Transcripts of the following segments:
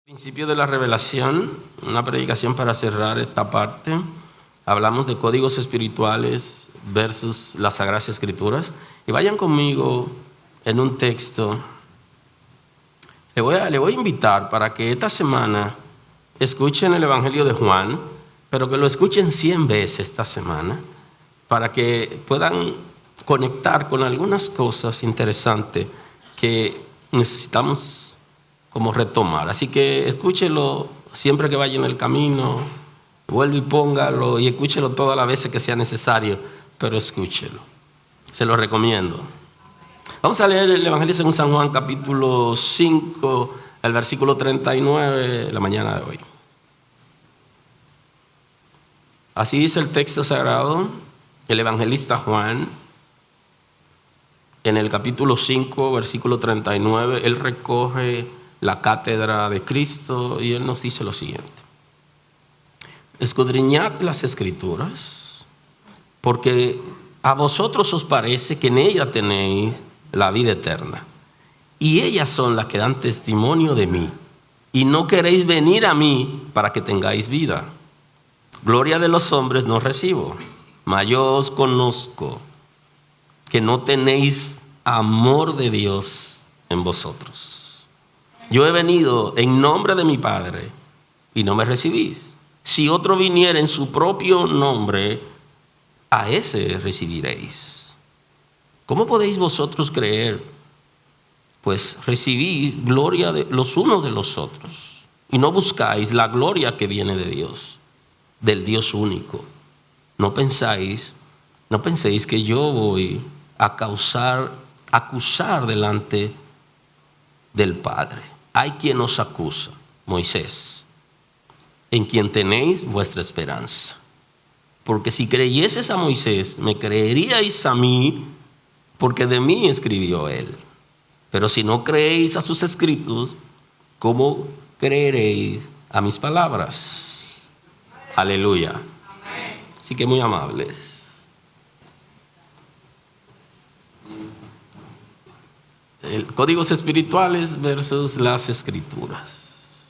Principio de la revelación, una predicación para cerrar esta parte. Hablamos de códigos espirituales versus las Sagradas Escrituras. Y vayan conmigo en un texto. Le voy a invitar para que esta semana escuchen el Evangelio de Juan, pero que lo escuchen 100 veces esta semana, para que puedan conectar con algunas cosas interesantes que necesitamos como retomar. Así que escúchelo siempre que vaya en el camino, vuelve y póngalo y escúchelo todas las veces que sea necesario, pero escúchelo. Se lo recomiendo. Vamos a leer el Evangelio según San Juan, capítulo 5, el versículo 39, la mañana de hoy. Así dice el texto sagrado, el evangelista Juan, en el capítulo 5, versículo 39, él recoge la cátedra de Cristo y él nos dice lo siguiente: escudriñad las Escrituras, porque a vosotros os parece que en ellas tenéis la vida eterna, y ellas son las que dan testimonio de mí, y no queréis venir a mí para que tengáis vida. Gloria de los hombres no recibo, mas yo os conozco que no tenéis amor de Dios en vosotros. Yo he venido en nombre de mi Padre y no me recibís. Si otro viniera en su propio nombre, a ese recibiréis. ¿Cómo podéis vosotros creer? Pues recibís gloria de los unos de los otros y no buscáis la gloria que viene de Dios, del Dios único. No penséis que yo voy a acusar delante del Padre. Hay quien os acusa, Moisés, en quien tenéis vuestra esperanza. Porque si creyeseis a Moisés, me creeríais a mí, porque de mí escribió él. Pero si no creéis a sus escritos, ¿cómo creeréis a mis palabras? Aleluya. Así que muy amables. Códigos espirituales versus las Escrituras.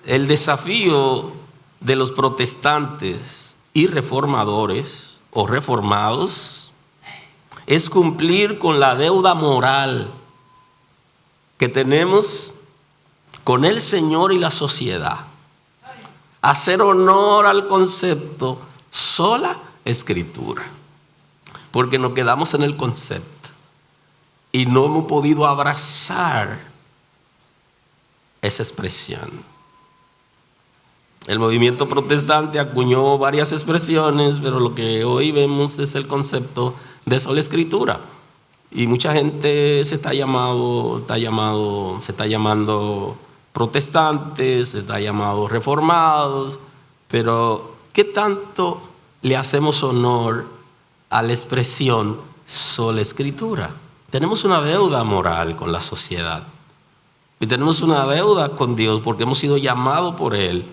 El desafío de los protestantes y reformadores o reformados es cumplir con la deuda moral que tenemos con el Señor y la sociedad. Hacer honor al concepto sola Escritura, porque nos quedamos en el concepto y no hemos podido abrazar esa expresión. El movimiento protestante acuñó varias expresiones, pero lo que hoy vemos es el concepto de sola Escritura. Y mucha gente se está llamando protestantes, se está llamando reformados, pero ¿qué tanto le hacemos honor a la expresión sola Escritura? Tenemos una deuda moral con la sociedad y tenemos una deuda con Dios porque hemos sido llamados por Él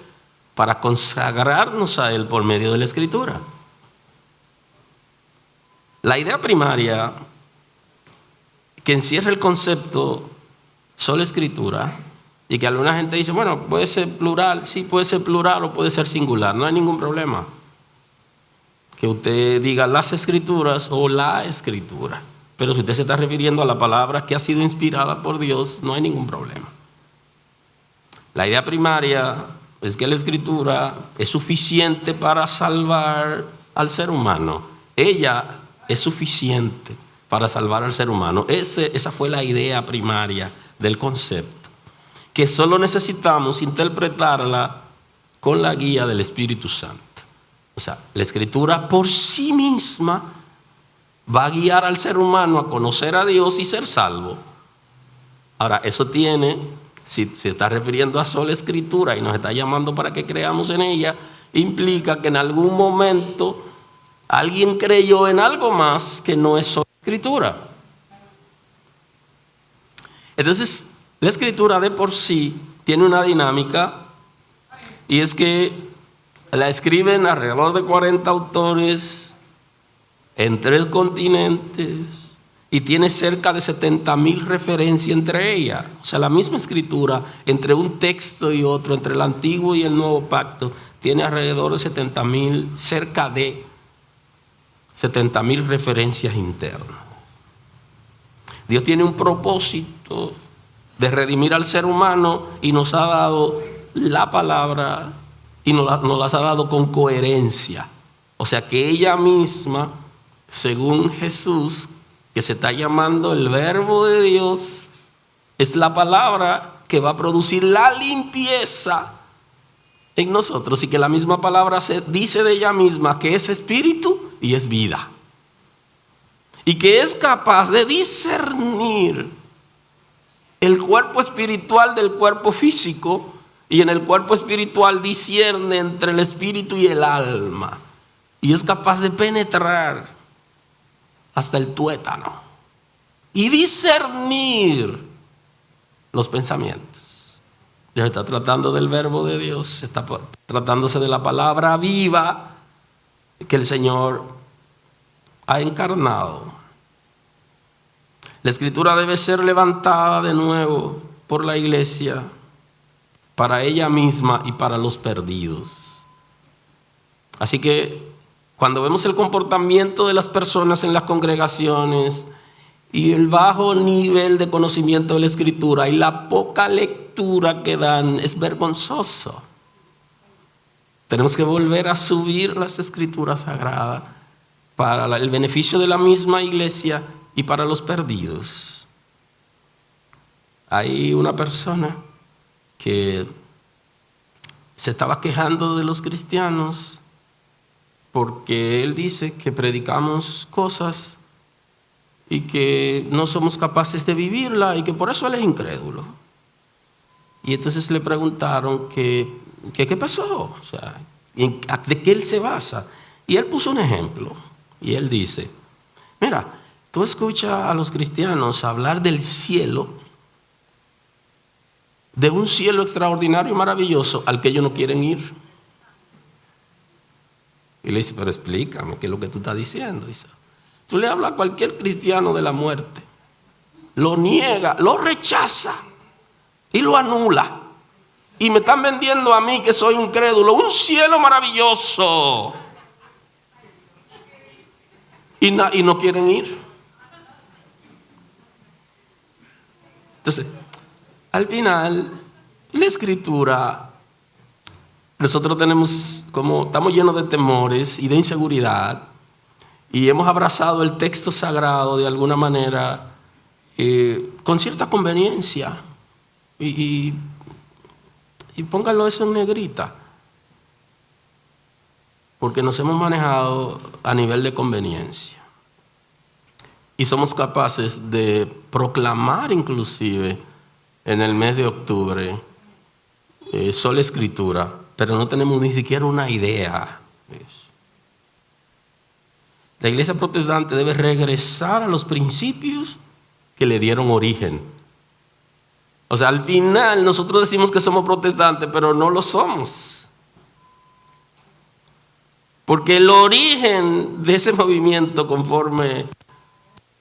para consagrarnos a Él por medio de la Escritura. La idea primaria que encierra el concepto sola Escritura, y que alguna gente dice, bueno, puede ser plural, sí, puede ser plural o puede ser singular, no hay ningún problema. Que usted diga las Escrituras o la Escritura. Pero si usted se está refiriendo a la palabra que ha sido inspirada por Dios, no hay ningún problema. La idea primaria es que la Escritura es suficiente para salvar al ser humano. Ella es suficiente para salvar al ser humano. Esa fue la idea primaria del concepto, que solo necesitamos interpretarla con la guía del Espíritu Santo. O sea, la Escritura por sí misma va a guiar al ser humano a conocer a Dios y ser salvo. Ahora, eso tiene, si se está refiriendo a sola Escritura y nos está llamando para que creamos en ella, implica que en algún momento alguien creyó en algo más que no es sola Escritura. Entonces, la Escritura de por sí tiene una dinámica, y es que la escriben alrededor de 40 autores en 3 continentes, y tiene cerca de 70,000 referencias entre ellas. O sea, la misma escritura, entre un texto y otro, entre el Antiguo y el Nuevo Pacto, tiene alrededor de 70,000, cerca de 70,000 referencias internas. Dios tiene un propósito de redimir al ser humano y nos ha dado la palabra y nos las ha dado con coherencia. O sea que ella misma, según Jesús, que se está llamando el Verbo de Dios, es la palabra que va a producir la limpieza en nosotros, y que la misma palabra se dice de ella misma que es espíritu y es vida, y que es capaz de discernir el cuerpo espiritual del cuerpo físico, y en el cuerpo espiritual discierne entre el espíritu y el alma, y es capaz de penetrar hasta el tuétano y discernir los pensamientos. Ya está tratando del Verbo de Dios, está tratándose de la palabra viva que el Señor ha encarnado. La escritura debe ser levantada de nuevo por la iglesia, para ella misma y para los perdidos. Así que cuando vemos el comportamiento de las personas en las congregaciones y el bajo nivel de conocimiento de la escritura y la poca lectura que dan, es vergonzoso. Tenemos que volver a subir las escrituras sagradas para el beneficio de la misma iglesia y para los perdidos. Hay una persona que se estaba quejando de los cristianos porque él dice que predicamos cosas y que no somos capaces de vivirla, y que por eso él es incrédulo. Y entonces le preguntaron que qué pasó, o sea, de qué él se basa. Y él puso un ejemplo, y él dice: mira, tú escuchas a los cristianos hablar del cielo, de un cielo extraordinario y maravilloso al que ellos no quieren ir. Y le dice: pero explícame, ¿qué es lo que tú estás diciendo? Dice: tú le hablas a cualquier cristiano de la muerte, lo niega, lo rechaza y lo anula. Y me están vendiendo a mí, que soy un crédulo, un cielo maravilloso. Y no quieren ir. Entonces, al final, la escritura, nosotros estamos llenos de temores y de inseguridad, y hemos abrazado el texto sagrado de alguna manera con cierta conveniencia, y póngalo eso en negrita, porque nos hemos manejado a nivel de conveniencia, y somos capaces de proclamar inclusive en el mes de octubre sola escritura, pero no tenemos ni siquiera una idea de eso. La iglesia protestante debe regresar a los principios que le dieron origen. O sea, al final nosotros decimos que somos protestantes, pero no lo somos. Porque el origen de ese movimiento, conforme al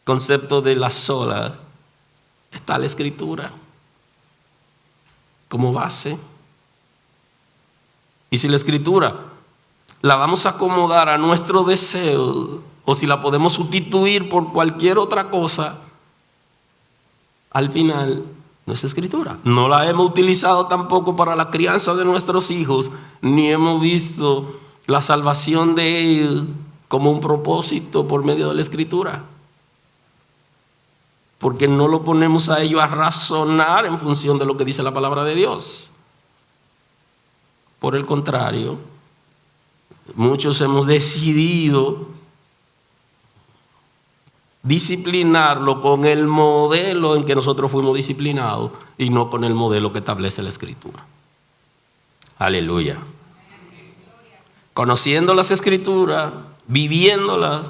concepto de la sola, está la escritura como base. Y si la escritura la vamos a acomodar a nuestro deseo, o si la podemos sustituir por cualquier otra cosa, al final no es escritura. No la hemos utilizado tampoco para la crianza de nuestros hijos, ni hemos visto la salvación de ellos como un propósito por medio de la escritura, porque no lo ponemos a ellos a razonar en función de lo que dice la palabra de Dios. Por el contrario, muchos hemos decidido disciplinarlo con el modelo en que nosotros fuimos disciplinados y no con el modelo que establece la escritura. Aleluya. Conociendo las escrituras, viviéndolas,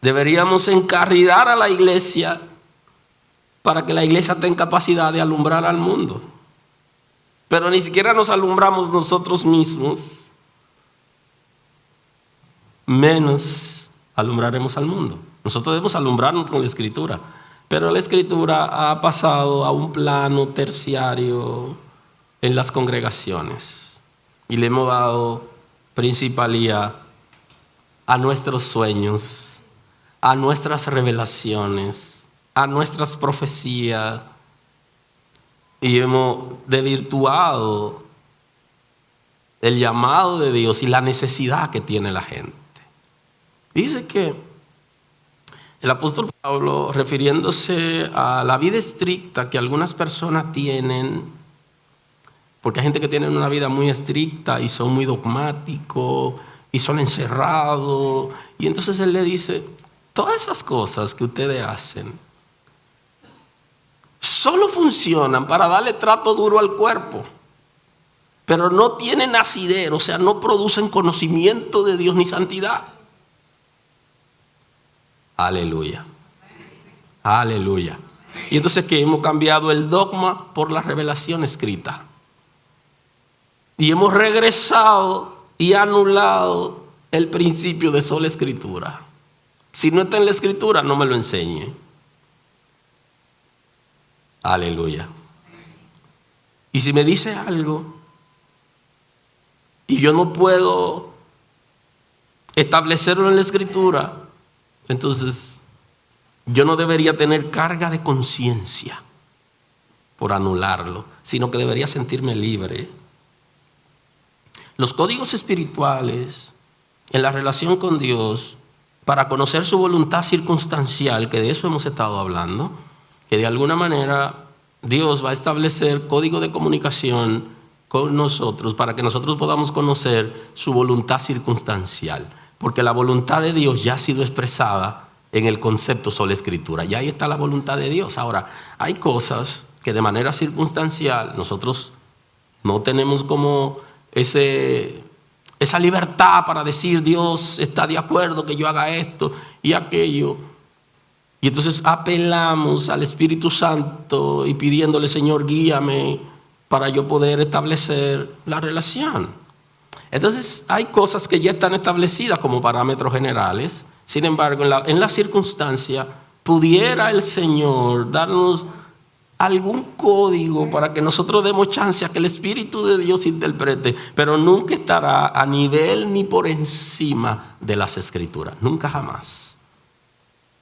deberíamos encarrilar a la iglesia para que la iglesia tenga capacidad de alumbrar al mundo. Pero ni siquiera nos alumbramos nosotros mismos, menos alumbraremos al mundo. Nosotros debemos alumbrarnos con la Escritura. Pero la Escritura ha pasado a un plano terciario en las congregaciones. Y le hemos dado principalía a nuestros sueños, a nuestras revelaciones, a nuestras profecías. Y hemos desvirtuado el llamado de Dios y la necesidad que tiene la gente. Dice que el apóstol Pablo, refiriéndose a la vida estricta que algunas personas tienen, porque hay gente que tiene una vida muy estricta y son muy dogmáticos y son encerrados, y entonces él le dice, todas esas cosas que ustedes hacen solo funcionan para darle trato duro al cuerpo, pero no tienen asidero, o sea, no producen conocimiento de Dios ni santidad. Aleluya. Aleluya. Y entonces que hemos cambiado el dogma por la revelación escrita. Y hemos regresado y anulado el principio de sola escritura. Si no está en la escritura, no me lo enseñe. Aleluya. Y si me dice algo y yo no puedo establecerlo en la escritura, entonces yo no debería tener carga de conciencia por anularlo, sino que debería sentirme libre. Los códigos espirituales en la relación con Dios para conocer su voluntad circunstancial, que de eso hemos estado hablando, que de alguna manera Dios va a establecer código de comunicación con nosotros para que nosotros podamos conocer su voluntad circunstancial. Porque la voluntad de Dios ya ha sido expresada en el concepto sola escritura. Ya ahí está la voluntad de Dios. Ahora, hay cosas que de manera circunstancial nosotros no tenemos como esa libertad para decir Dios está de acuerdo que yo haga esto y aquello. Y entonces apelamos al Espíritu Santo y pidiéndole, Señor, guíame para yo poder establecer la relación. Entonces hay cosas que ya están establecidas como parámetros generales. Sin embargo, en la circunstancia pudiera el Señor darnos algún código para que nosotros demos chance a que el Espíritu de Dios interprete, pero nunca estará a nivel ni por encima de las Escrituras, nunca jamás.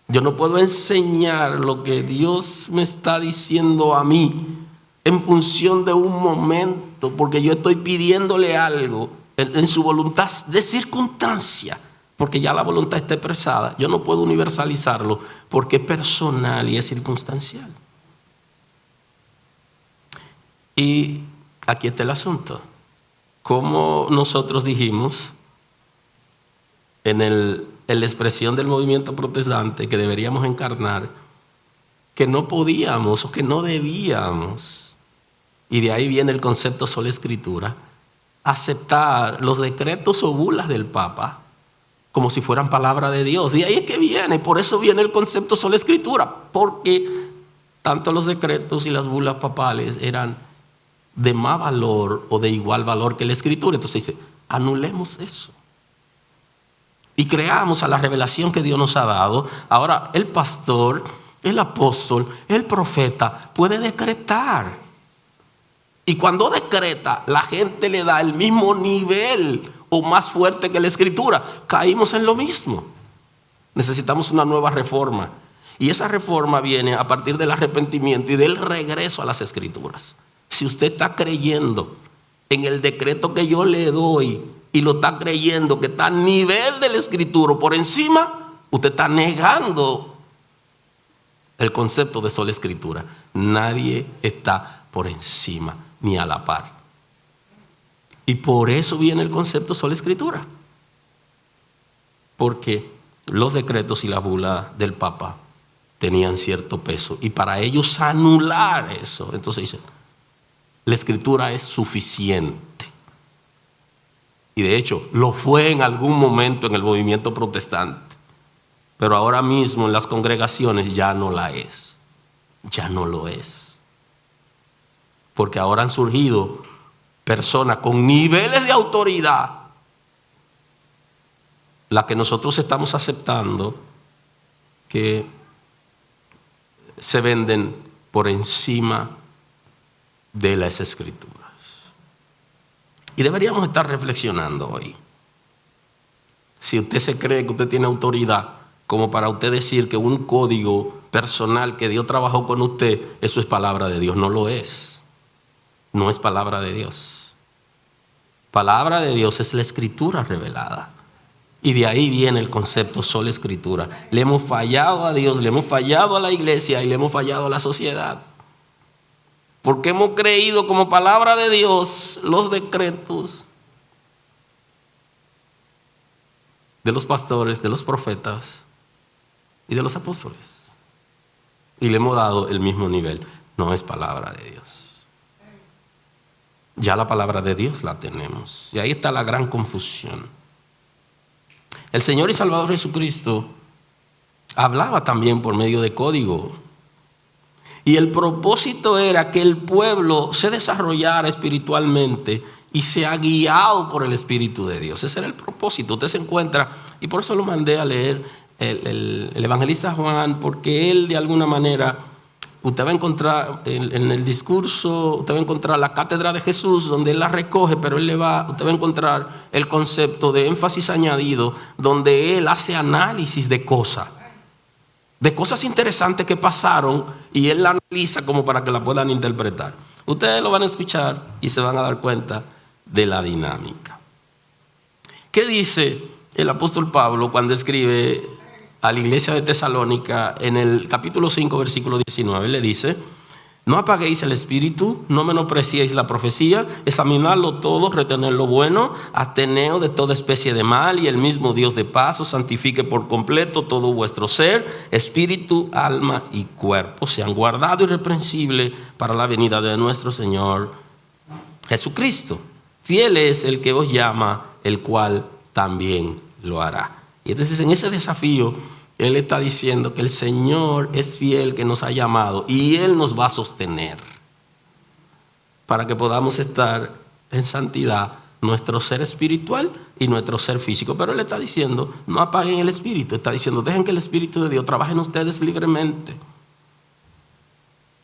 Yo no puedo enseñar lo que Dios me está diciendo a mí en función de un momento, porque yo estoy pidiéndole algo en su voluntad de circunstancia, porque ya la voluntad está expresada. Yo no puedo universalizarlo porque es personal y es circunstancial. Y aquí está el asunto. Como nosotros dijimos en la expresión del movimiento protestante que deberíamos encarnar, que no podíamos o que no debíamos, y de ahí viene el concepto sola escritura, aceptar los decretos o bulas del Papa como si fueran palabra de Dios. De ahí es que viene, por eso viene el concepto sola escritura, porque tanto los decretos y las bulas papales eran de más valor o de igual valor que la escritura. Entonces dice, anulemos eso y creamos a la revelación que Dios nos ha dado. Ahora el pastor, el apóstol, el profeta puede decretar. Y cuando decreta, la gente le da el mismo nivel o más fuerte que la escritura. Caímos en lo mismo. Necesitamos una nueva reforma. Y esa reforma viene a partir del arrepentimiento y del regreso a las escrituras. Si usted está creyendo en el decreto que yo le doy y lo está creyendo que está a nivel de la escritura o por encima, usted está negando el concepto de sola escritura. Nadie está por encima ni a la par. Y por eso viene el concepto sola escritura. Porque los decretos y la bula del Papa tenían cierto peso. Y para ellos anular eso, entonces dicen, la escritura es suficiente. Y de hecho, lo fue en algún momento en el movimiento protestante. Pero ahora mismo en las congregaciones ya no la es. Ya no lo es. Porque ahora han surgido personas con niveles de autoridad, la que nosotros estamos aceptando, que se venden por encima de las Escrituras. Y deberíamos estar reflexionando hoy. Si usted se cree que usted tiene autoridad como para usted decir que un código personal que Dios trabajó con usted, eso es palabra de Dios. No lo es. No es palabra de Dios. Palabra de Dios es la Escritura revelada. Y de ahí viene el concepto sola Escritura. Le hemos fallado a Dios, le hemos fallado a la iglesia y le hemos fallado a la sociedad. Porque hemos creído como palabra de Dios los decretos de los pastores, de los profetas y de los apóstoles. Y le hemos dado el mismo nivel. No es palabra de Dios. Ya la palabra de Dios la tenemos. Y ahí está la gran confusión. El Señor y Salvador Jesucristo hablaba también por medio de código. Y el propósito era que el pueblo se desarrollara espiritualmente y sea guiado por el Espíritu de Dios. Ese era el propósito. Usted se encuentra, y por eso lo mandé a leer el evangelista Juan, porque él de alguna manera, usted va a encontrar en el discurso, usted va a encontrar la cátedra de Jesús, donde él la recoge, pero usted va a encontrar el concepto de énfasis añadido, donde él hace análisis de cosas interesantes que pasaron, y él la analiza como para que la puedan interpretar. Ustedes lo van a escuchar y se van a dar cuenta de la dinámica. ¿Qué dice el apóstol Pablo cuando escribe a la iglesia de Tesalónica en el capítulo 5, versículo 19? Le dice: no apaguéis el espíritu, no menospreciéis la profecía, examinadlo todo, retened lo bueno, absteneos de toda especie de mal, y el mismo Dios de paz os santifique por completo todo vuestro ser, espíritu, alma y cuerpo, sean guardados irreprensibles para la venida de nuestro Señor Jesucristo. Fiel es el que os llama, el cual también lo hará. Y entonces en ese desafío él está diciendo que el Señor es fiel, que nos ha llamado, y Él nos va a sostener para que podamos estar en santidad, nuestro ser espiritual y nuestro ser físico. Pero Él está diciendo: no apaguen el espíritu. Está diciendo: dejen que el Espíritu de Dios trabaje en ustedes libremente.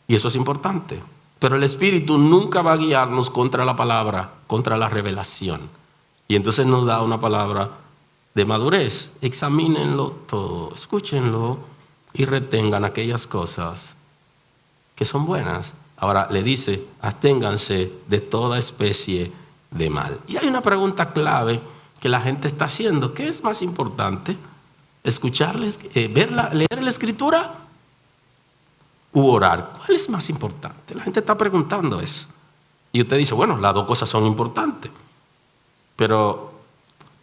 Y eso es importante. Pero el Espíritu nunca va a guiarnos contra la palabra, contra la revelación. Y entonces nos da una palabra de madurez. Examínenlo todo, escúchenlo y retengan aquellas cosas que son buenas. Ahora le dice: absténganse de toda especie de mal. Y hay una pregunta clave que la gente está haciendo: ¿qué es más importante? ¿Escucharles, leer la Escritura u orar? ¿Cuál es más importante? La gente está preguntando eso. Y usted dice: bueno, las dos cosas son importantes. Pero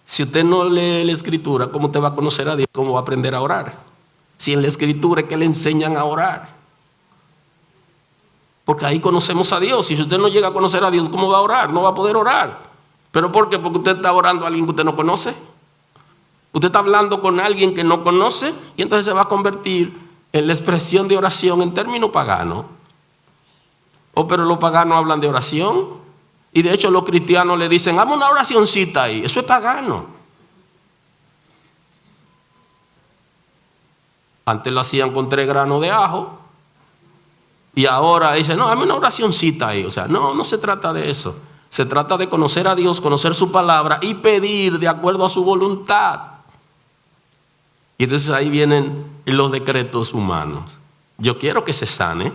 si usted no lee la Escritura, ¿cómo usted va a conocer a Dios? ¿Cómo va a aprender a orar? Si en la Escritura es que le enseñan a orar. Porque ahí conocemos a Dios. Y si usted no llega a conocer a Dios, ¿cómo va a orar? No va a poder orar. ¿Pero por qué? Porque usted está orando a alguien que usted no conoce. Usted está hablando con alguien que no conoce, y entonces se va a convertir en la expresión de oración en términos paganos. Pero los paganos hablan de oración. Y de hecho los cristianos le dicen: hazme una oracioncita ahí. Eso es pagano. Antes lo hacían con 3 granos de ajo. Y ahora dicen: no, hazme una oracioncita ahí. O sea, no se trata de eso. Se trata de conocer a Dios, conocer su palabra y pedir de acuerdo a su voluntad. Y entonces ahí vienen los decretos humanos. Yo quiero que se sane,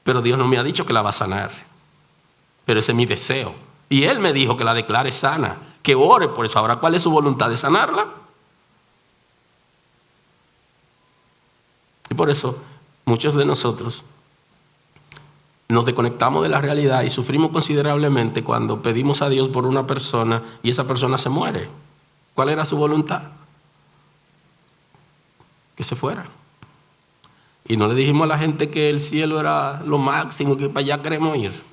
pero Dios no me ha dicho que la va a sanar. Pero ese es mi deseo. Y Él me dijo que la declare sana, que ore por eso. Ahora, ¿cuál es su voluntad? ¿De sanarla? Y por eso muchos de nosotros nos desconectamos de la realidad y sufrimos considerablemente cuando pedimos a Dios por una persona y esa persona se muere. ¿Cuál era su voluntad? Que se fuera. Y no le dijimos a la gente que el cielo era lo máximo, que para allá queremos ir.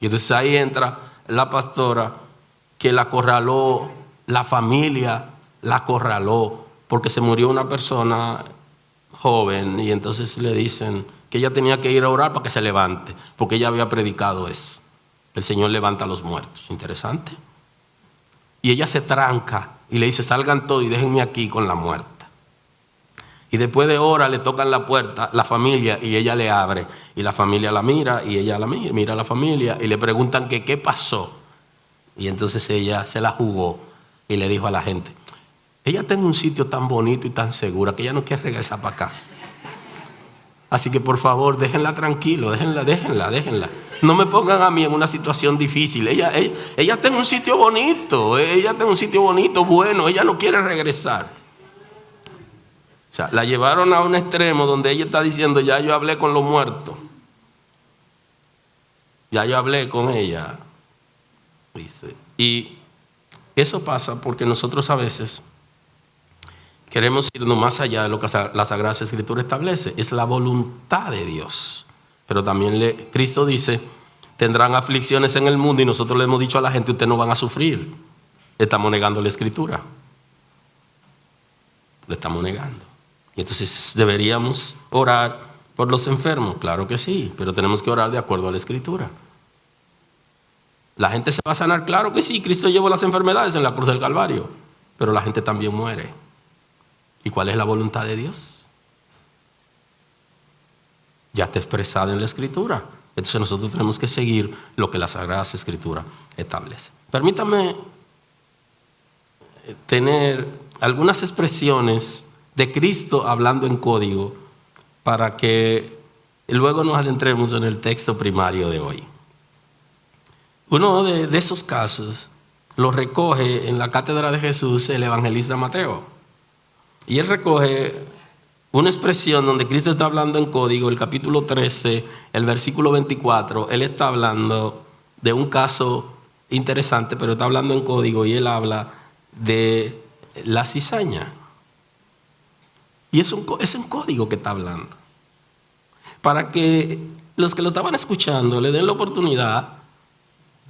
Y entonces ahí entra la pastora que la acorraló, la familia la acorraló, porque se murió una persona joven, y entonces le dicen que ella tenía que ir a orar para que se levante, porque ella había predicado eso. El Señor levanta a los muertos. Interesante. Y ella se tranca y le dice, salgan todos y déjenme aquí con la muerta. Y después de horas le tocan la puerta, la familia, y ella le abre. Y la familia la mira, y ella la mira a la familia, y le preguntan que qué pasó. Y entonces ella se la jugó y le dijo a la gente, ella está en un sitio tan bonito y tan segura que ella no quiere regresar para acá. Así que por favor, déjenla tranquilo, déjenla. No me pongan a mí en una situación difícil. Ella está en un sitio bonito, bueno, ella no quiere regresar. O sea, la llevaron a un extremo donde ella está diciendo, ya yo hablé con los muertos. Ya yo hablé con ella. Dice. Y eso pasa porque nosotros a veces queremos irnos más allá de lo que la Sagrada Escritura establece. Es la voluntad de Dios. Pero también Cristo dice, tendrán aflicciones en el mundo, y nosotros le hemos dicho a la gente, ustedes no van a sufrir. Estamos negando la Escritura. Lo estamos negando. Y entonces deberíamos orar por los enfermos. Claro que sí, pero tenemos que orar de acuerdo a la Escritura. La gente se va a sanar, claro que sí. Cristo llevó las enfermedades en la cruz del Calvario, pero la gente también muere. ¿Y cuál es la voluntad de Dios? Ya está expresada en la Escritura. Entonces nosotros tenemos que seguir lo que la Sagrada Escritura establece. Permítame tener algunas expresiones de Cristo hablando en código para que luego nos adentremos en el texto primario de hoy. Uno de esos casos lo recoge en la cátedra de Jesús el evangelista Mateo. Y él recoge una expresión donde Cristo está hablando en código, el capítulo 13, el versículo 24. Él está hablando de un caso interesante, pero está hablando en código, y él habla de la cizaña. Y es en código que está hablando. Para que los que lo estaban escuchando le den la oportunidad,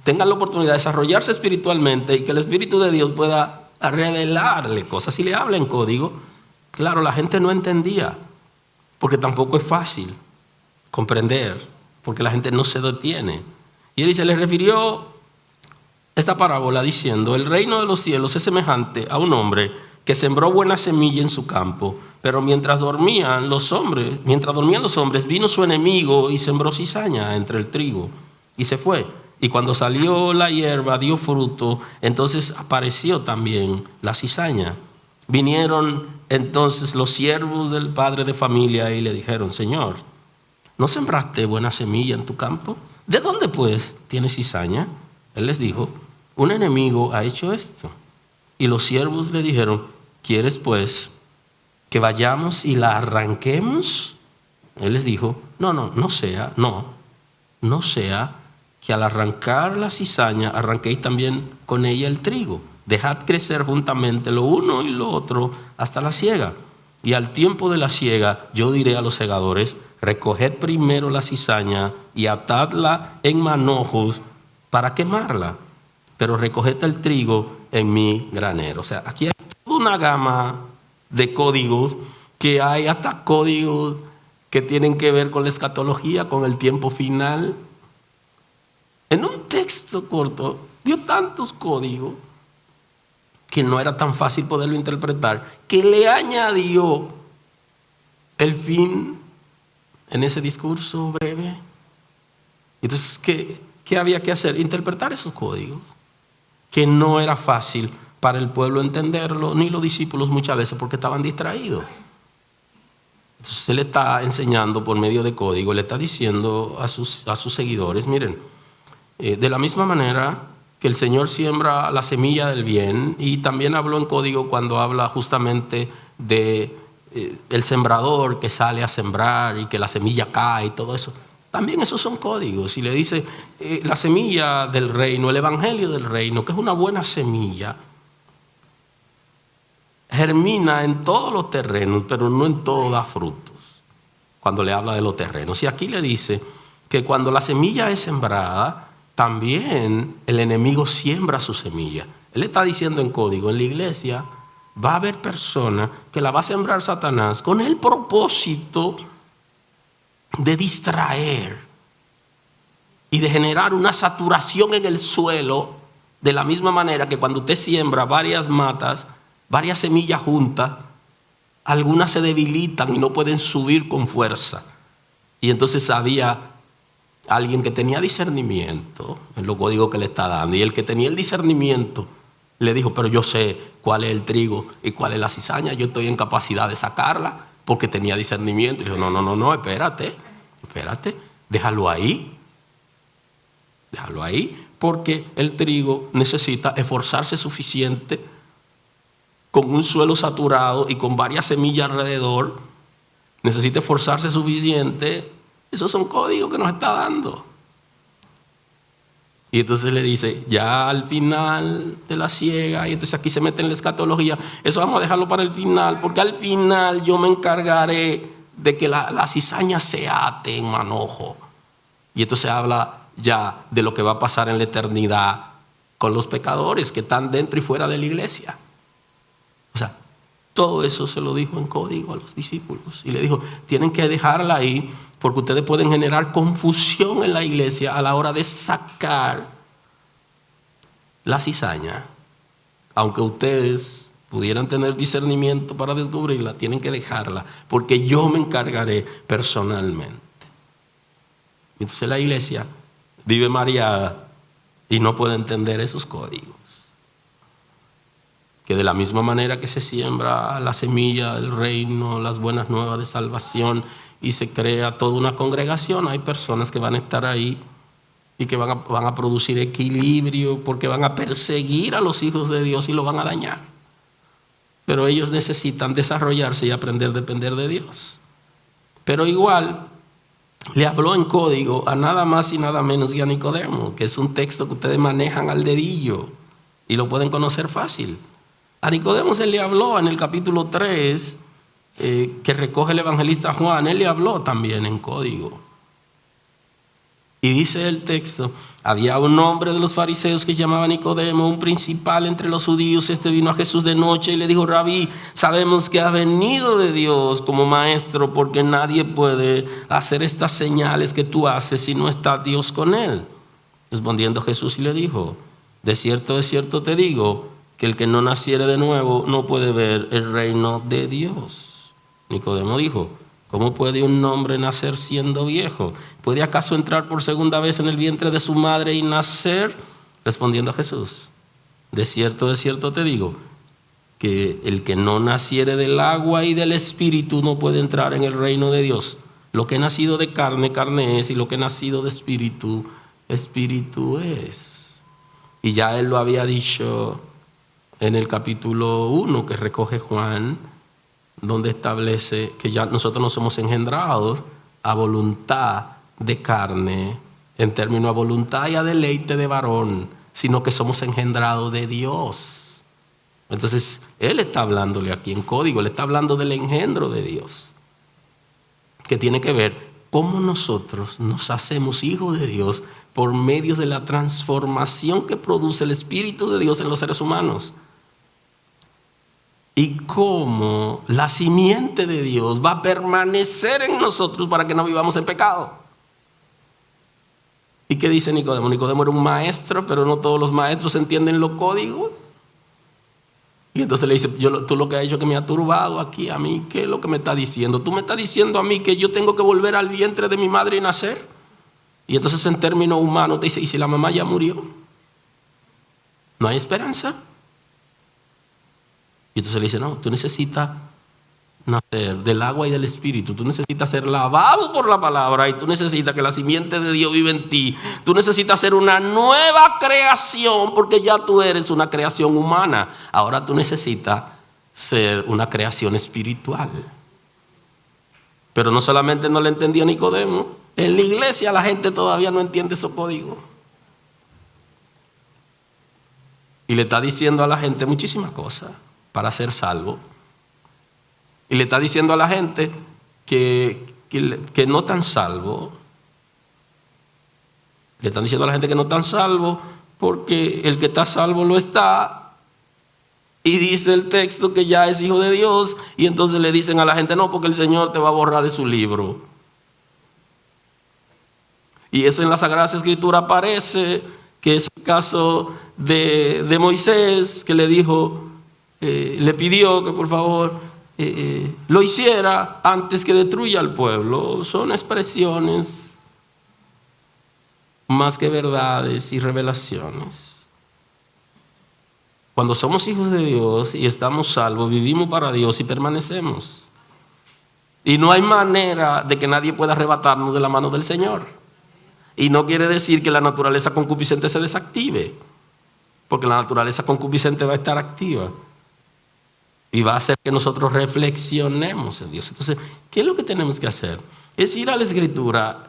tengan la oportunidad de desarrollarse espiritualmente y que el Espíritu de Dios pueda revelarle cosas. Si le habla en código, claro, la gente no entendía, porque tampoco es fácil comprender, porque la gente no se detiene. Y él dice, le refirió esta parábola diciendo, el reino de los cielos es semejante a un hombre que sembró buena semilla en su campo, pero mientras dormían los hombres, vino su enemigo y sembró cizaña entre el trigo y se fue. Y cuando salió la hierba, dio fruto, entonces apareció también la cizaña. Vinieron entonces los siervos del padre de familia y le dijeron, Señor, ¿no sembraste buena semilla en tu campo? ¿De dónde pues tienes cizaña? Él les dijo, un enemigo ha hecho esto. Y los siervos le dijeron, ¿quieres pues que vayamos y la arranquemos? Él les dijo, no sea que al arrancar la cizaña arranquéis también con ella el trigo. Dejad crecer juntamente lo uno y lo otro hasta la siega. Y al tiempo de la siega yo diré a los segadores, recoged primero la cizaña y atadla en manojos para quemarla, pero recoged el trigo en mi granero. O sea, aquí hay toda una gama de códigos, que hay hasta códigos que tienen que ver con la escatología, con el tiempo final. En un texto corto dio tantos códigos que no era tan fácil poderlo interpretar, que le añadió el fin en ese discurso breve. Entonces, ¿qué había que hacer? Interpretar esos códigos, que no era fácil para el pueblo entenderlo, ni los discípulos muchas veces porque estaban distraídos. Entonces él está enseñando por medio de código, le está diciendo a sus seguidores, miren, de la misma manera que el Señor siembra la semilla del bien, y también habló en código cuando habla justamente de el sembrador que sale a sembrar y que la semilla cae y todo eso. También esos son códigos. Y le dice, la semilla del reino, el evangelio del reino, que es una buena semilla, germina en todos los terrenos, pero no en todo da frutos. Cuando le habla de los terrenos. Y aquí le dice que cuando la semilla es sembrada, también el enemigo siembra su semilla. Él está diciendo en código, en la iglesia va a haber personas que la va a sembrar Satanás con el propósito de distraer y de generar una saturación en el suelo De la misma manera que cuando usted siembra varias matas, varias semillas juntas, algunas se debilitan y no pueden subir con fuerza. Y entonces había alguien que tenía discernimiento en los códigos que le está dando. Y el que tenía el discernimiento le dijo, pero yo sé cuál es el trigo y cuál es la cizaña. Yo estoy en capacidad de sacarla porque tenía discernimiento. Y dijo, no, espérate, déjalo ahí. Déjalo ahí, porque el trigo necesita esforzarse suficiente con un suelo saturado y con varias semillas alrededor. Necesita esforzarse suficiente. Esos son códigos que nos está dando. Y entonces le dice, ya al final de la siega, y entonces aquí se mete en la escatología. Eso vamos a dejarlo para el final, porque al final yo me encargaré de que la cizaña se ate en manojo. Y entonces habla ya de lo que va a pasar en la eternidad con los pecadores que están dentro y fuera de la iglesia. O sea, todo eso se lo dijo en código a los discípulos. Y le dijo, tienen que dejarla ahí porque ustedes pueden generar confusión en la iglesia a la hora de sacar la cizaña. Aunque ustedes pudieran tener discernimiento para descubrirla, tienen que dejarla porque yo me encargaré personalmente. Entonces la iglesia vive mareada y no puede entender esos códigos. Que de la misma manera que se siembra la semilla del reino, las buenas nuevas de salvación, y se crea toda una congregación, hay personas que van a estar ahí y que van a producir equilibrio porque van a perseguir a los hijos de Dios y lo van a dañar. Pero ellos necesitan desarrollarse y aprender a depender de Dios. Pero igual le habló en código a nada más y nada menos que a Nicodemo, que es un texto que ustedes manejan al dedillo y lo pueden conocer fácil. A Nicodemo se le habló en el capítulo 3, que recoge el evangelista Juan. Él le habló también en código. Y dice el texto, había un hombre de los fariseos que llamaba Nicodemo, un principal entre los judíos. Este vino a Jesús de noche y le dijo, Rabí, sabemos que has venido de Dios como maestro, porque nadie puede hacer estas señales que tú haces si no está Dios con él. Respondiendo Jesús y le dijo, de cierto te digo, que el que no naciere de nuevo no puede ver el reino de Dios. Nicodemo dijo, ¿cómo puede un hombre nacer siendo viejo? ¿Puede acaso entrar por segunda vez en el vientre de su madre y nacer? Respondiendo a Jesús, de cierto te digo, que el que no naciere del agua y del espíritu no puede entrar en el reino de Dios. Lo que ha nacido de carne, carne es, y lo que ha nacido de espíritu, espíritu es. Y ya él lo había dicho en el capítulo 1 que recoge Juan, donde establece que ya nosotros no somos engendrados a voluntad de carne, en términos a voluntad y a deleite de varón, sino que somos engendrados de Dios. Entonces, él está hablándole aquí en código, le está hablando del engendro de Dios, que tiene que ver cómo nosotros nos hacemos hijos de Dios por medio de la transformación que produce el Espíritu de Dios en los seres humanos. Y cómo la simiente de Dios va a permanecer en nosotros para que no vivamos en pecado. ¿Y qué dice Nicodemo? Nicodemo era un maestro, pero no todos los maestros entienden los códigos. Y entonces le dice, tú lo que has hecho que me ha turbado aquí a mí, ¿qué es lo que me está diciendo? Tú me estás diciendo a mí que yo tengo que volver al vientre de mi madre y nacer. Y entonces en términos humanos te dice, ¿y si la mamá ya murió? ¿No hay esperanza? Y entonces le dice, no, tú necesitas nacer del agua y del espíritu. Tú necesitas ser lavado por la palabra y tú necesitas que la simiente de Dios vive en ti. Tú necesitas ser una nueva creación porque ya tú eres una creación humana. Ahora tú necesitas ser una creación espiritual. Pero no solamente no le entendió Nicodemo, en la iglesia la gente todavía no entiende esos códigos. Y le está diciendo a la gente muchísimas cosas para ser salvo. Y le está diciendo a la gente que no están salvos. Le están diciendo a la gente que no están salvos porque el que está salvo lo está. Y dice el texto que ya es hijo de Dios. Y entonces le dicen a la gente, no, porque el Señor te va a borrar de su libro. Y eso en la Sagrada Escritura aparece que es el caso de Moisés, que le dijo, le pidió que por favor lo hiciera antes que destruya al pueblo. Son expresiones más que verdades y revelaciones. Cuando somos hijos de Dios y estamos salvos, vivimos para Dios y permanecemos. Y no hay manera de que nadie pueda arrebatarnos de la mano del Señor. Y no quiere decir que la naturaleza concupiscente se desactive, porque la naturaleza concupiscente va a estar activa y va a hacer que nosotros reflexionemos en Dios. Entonces, ¿qué es lo que tenemos que hacer? Es ir a la Escritura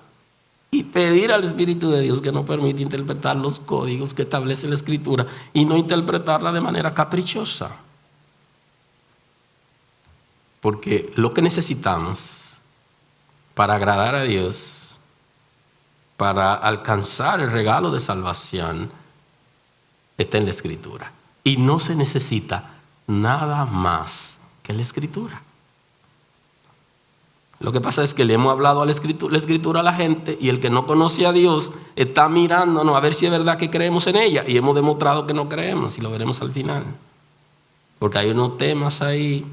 y pedir al Espíritu de Dios que nos permita interpretar los códigos que establece la Escritura y no interpretarla de manera caprichosa. Porque lo que necesitamos para agradar a Dios, para alcanzar el regalo de salvación, está en la Escritura. Y no se necesita nada más que la Escritura. Lo que pasa es que le hemos hablado a la escritura a la gente, y el que no conoce a Dios está mirándonos a ver si es verdad que creemos en ella, y hemos demostrado que no creemos, y lo veremos al final. Porque hay unos temas ahí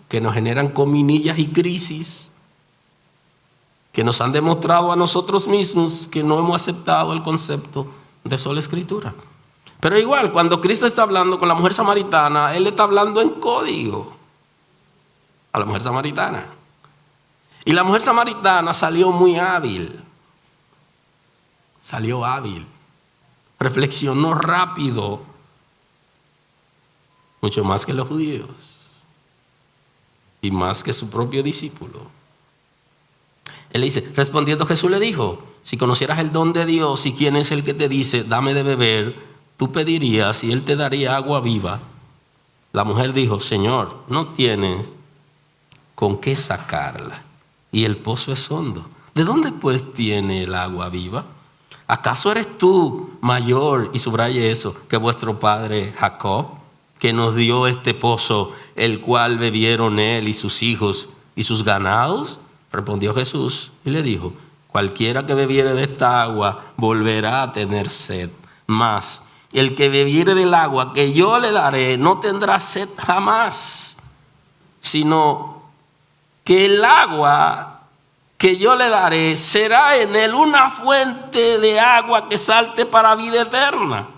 que nos generan cominillas y crisis, que nos han demostrado a nosotros mismos que no hemos aceptado el concepto de sola Escritura. Pero igual, cuando Cristo está hablando con la mujer samaritana, Él está hablando en código a la mujer samaritana. Y la mujer samaritana salió muy hábil. Salió hábil. Reflexionó rápido. Mucho más que los judíos. Y más que su propio discípulo. Él le dice, respondiendo Jesús le dijo, si conocieras el don de Dios y quién es el que te dice, dame de beber, tú pedirías y Él te daría agua viva. La mujer dijo, Señor, no tienes con qué sacarla, y el pozo es hondo. ¿De dónde pues tiene el agua viva? ¿Acaso eres tú mayor, y subraye eso, que vuestro padre Jacob, que nos dio este pozo, el cual bebieron él y sus hijos y sus ganados? Respondió Jesús y le dijo, cualquiera que bebiere de esta agua volverá a tener sed, mas el que bebiere del agua que yo le daré no tendrá sed jamás, sino que el agua que yo le daré será en él una fuente de agua que salte para vida eterna.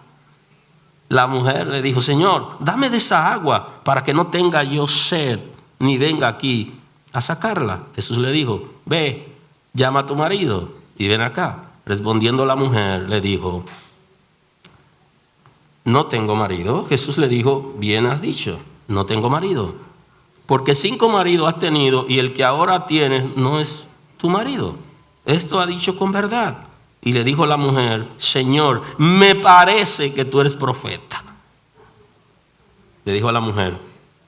La mujer le dijo, Señor, dame de esa agua para que no tenga yo sed, ni venga aquí a sacarla. Jesús le dijo, ve, llama a tu marido y ven acá. Respondiendo la mujer le dijo, no tengo marido. Jesús le dijo, bien has dicho, no tengo marido. Porque 5 maridos has tenido y el que ahora tienes no es tu marido. Esto ha dicho con verdad. Y le dijo la mujer, Señor, me parece que tú eres profeta. Le dijo a la mujer,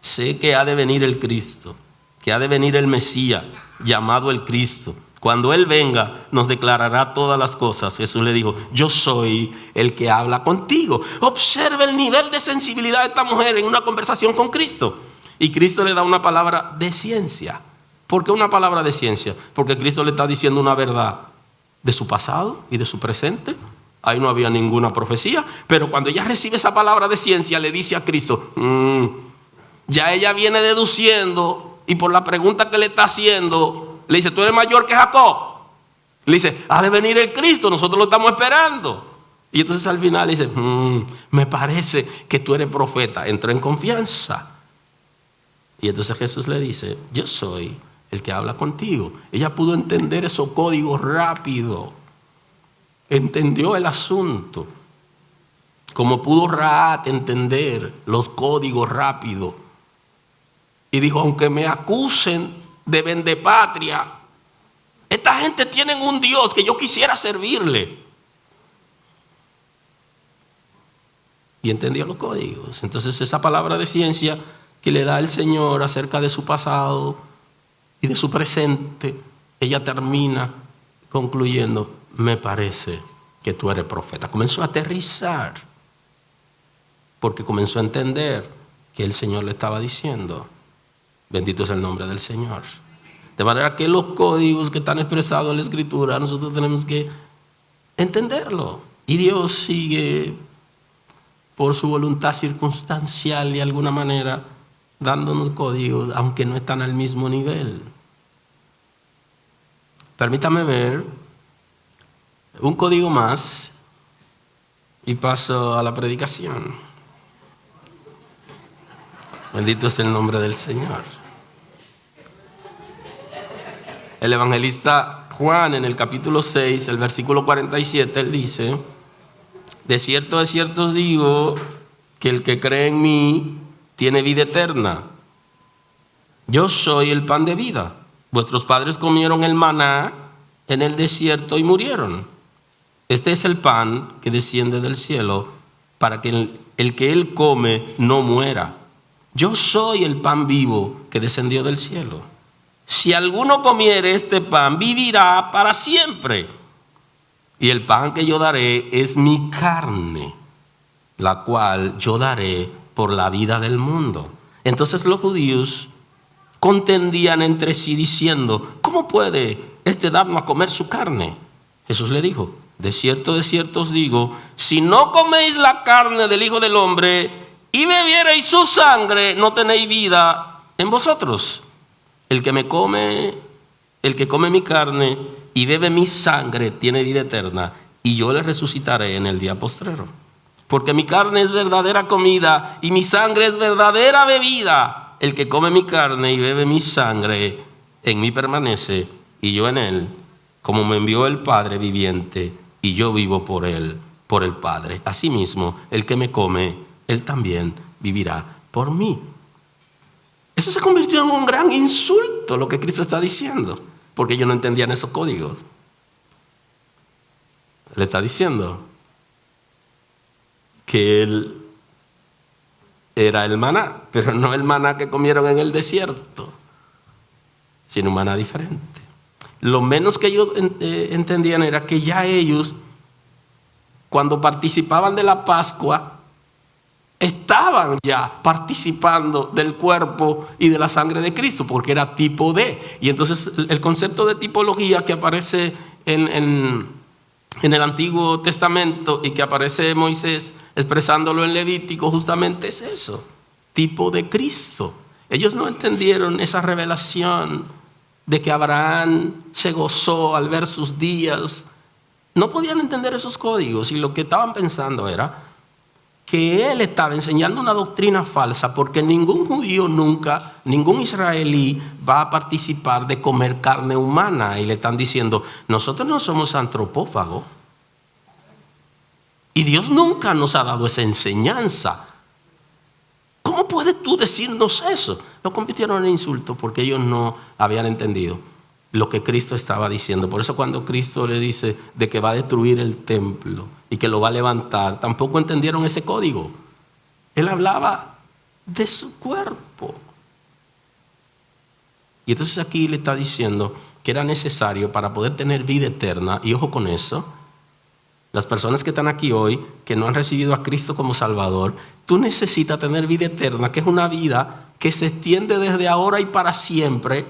sé que ha de venir el Cristo, que ha de venir el Mesías, llamado el Cristo. Cuando Él venga, nos declarará todas las cosas. Jesús le dijo, yo soy el que habla contigo. Observe el nivel de sensibilidad de esta mujer en una conversación con Cristo. Y Cristo le da una palabra de ciencia. ¿Por qué una palabra de ciencia? Porque Cristo le está diciendo una verdad de su pasado y de su presente. Ahí no había ninguna profecía. Pero cuando ella recibe esa palabra de ciencia, le dice a Cristo, ya ella viene deduciendo, y por la pregunta que le está haciendo, le dice, ¿tú eres mayor que Jacob? Le dice, ha de venir el Cristo, nosotros lo estamos esperando. Y entonces al final le dice, me parece que tú eres profeta. Entró en confianza. Y entonces Jesús le dice, yo soy el que habla contigo. Ella pudo entender esos códigos rápido. Entendió el asunto. Como pudo Rahat entender los códigos rápido. Y dijo, aunque me acusen de vendepatria, esta gente tiene un Dios que yo quisiera servirle. Y entendió los códigos. Entonces esa palabra de ciencia que le da el Señor acerca de su pasado y de su presente, ella termina concluyendo, me parece que tú eres profeta. Comenzó a aterrizar, porque comenzó a entender que el Señor le estaba diciendo, bendito es el nombre del Señor. De manera que los códigos que están expresados en la Escritura, nosotros tenemos que entenderlo. Y Dios sigue, por su voluntad circunstancial, de alguna manera, dándonos códigos, aunque no están al mismo nivel. Permítame ver un código más y paso a la predicación. Bendito es el nombre del Señor. El evangelista Juan, en el capítulo 6, el versículo 47, él dice: de cierto os digo, que el que cree en mí tiene vida eterna. Yo soy el pan de vida. Vuestros padres comieron el maná en el desierto y murieron. Este es el pan que desciende del cielo, para que el que él come no muera. Yo soy el pan vivo que descendió del cielo. Si alguno comiere este pan, vivirá para siempre. Y el pan que yo daré es mi carne, la cual yo daré por la vida del mundo. Entonces los judíos contendían entre sí diciendo: ¿cómo puede este darnos a comer su carne? Jesús le dijo: de cierto os digo, si no coméis la carne del Hijo del Hombre y bebiereis su sangre, no tenéis vida en vosotros. El que come mi carne y bebe mi sangre tiene vida eterna, y yo le resucitaré en el día postrero. Porque mi carne es verdadera comida y mi sangre es verdadera bebida. El que come mi carne y bebe mi sangre, en mí permanece y yo en él, como me envió el Padre viviente, y yo vivo por él, por el Padre. Asimismo, el que me come, él también vivirá por mí. Eso se convirtió en un gran insulto, lo que Cristo está diciendo, porque ellos no entendían esos códigos. Le está diciendo que él era el maná, pero no el maná que comieron en el desierto, sino un maná diferente. Lo menos que ellos entendían era que ya ellos, cuando participaban de la Pascua, estaban ya participando del cuerpo y de la sangre de Cristo, porque era tipo de. Y entonces el concepto de tipología que aparece en el Antiguo Testamento y que aparece Moisés expresándolo en Levítico, justamente es eso: tipo de Cristo. Ellos no entendieron esa revelación de que Abraham se gozó al ver sus días. No podían entender esos códigos, y lo que estaban pensando era que él estaba enseñando una doctrina falsa, porque ningún judío nunca, ningún israelí va a participar de comer carne humana. Y le están diciendo: nosotros no somos antropófagos y Dios nunca nos ha dado esa enseñanza. ¿Cómo puedes tú decirnos eso? Lo convirtieron en insulto, porque ellos no habían entendido lo que Cristo estaba diciendo. Por eso cuando Cristo le dice de que va a destruir el templo y que lo va a levantar, tampoco entendieron ese código. Él hablaba de su cuerpo. Y entonces aquí le está diciendo que era necesario para poder tener vida eterna. Y ojo con eso: las personas que están aquí hoy, que no han recibido a Cristo como Salvador, tú necesitas tener vida eterna, que es una vida que se extiende desde ahora y para siempre,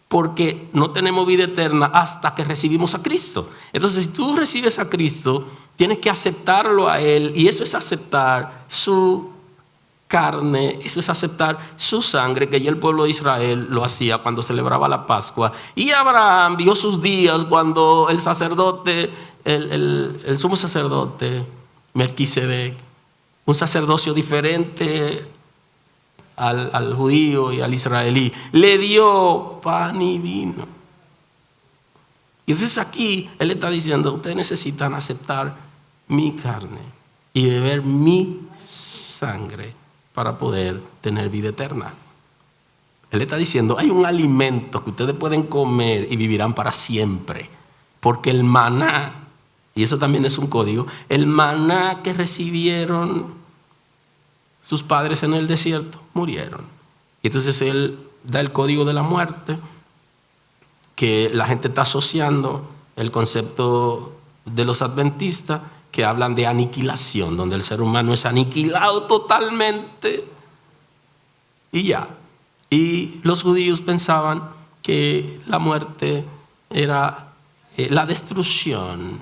porque no tenemos vida eterna hasta que recibimos a Cristo. Entonces, si tú recibes a Cristo, tienes que aceptarlo a Él, y eso es aceptar su carne, eso es aceptar su sangre, que ya el pueblo de Israel lo hacía cuando celebraba la Pascua. Y Abraham vio sus días cuando el sacerdote, el sumo sacerdote Melquisedec, un sacerdocio diferente al judío y al israelí, le dio pan y vino. Y entonces aquí él está diciendo: ustedes necesitan aceptar mi carne y beber mi sangre para poder tener vida eterna. Él está diciendo: hay un alimento que ustedes pueden comer y vivirán para siempre, porque el maná, y eso también es un código, el maná que recibieron sus padres en el desierto, murieron. Y entonces él da el código de la muerte, que la gente está asociando el concepto de los adventistas, que hablan de aniquilación, donde el ser humano es aniquilado totalmente y ya. Y los judíos pensaban que la muerte era la destrucción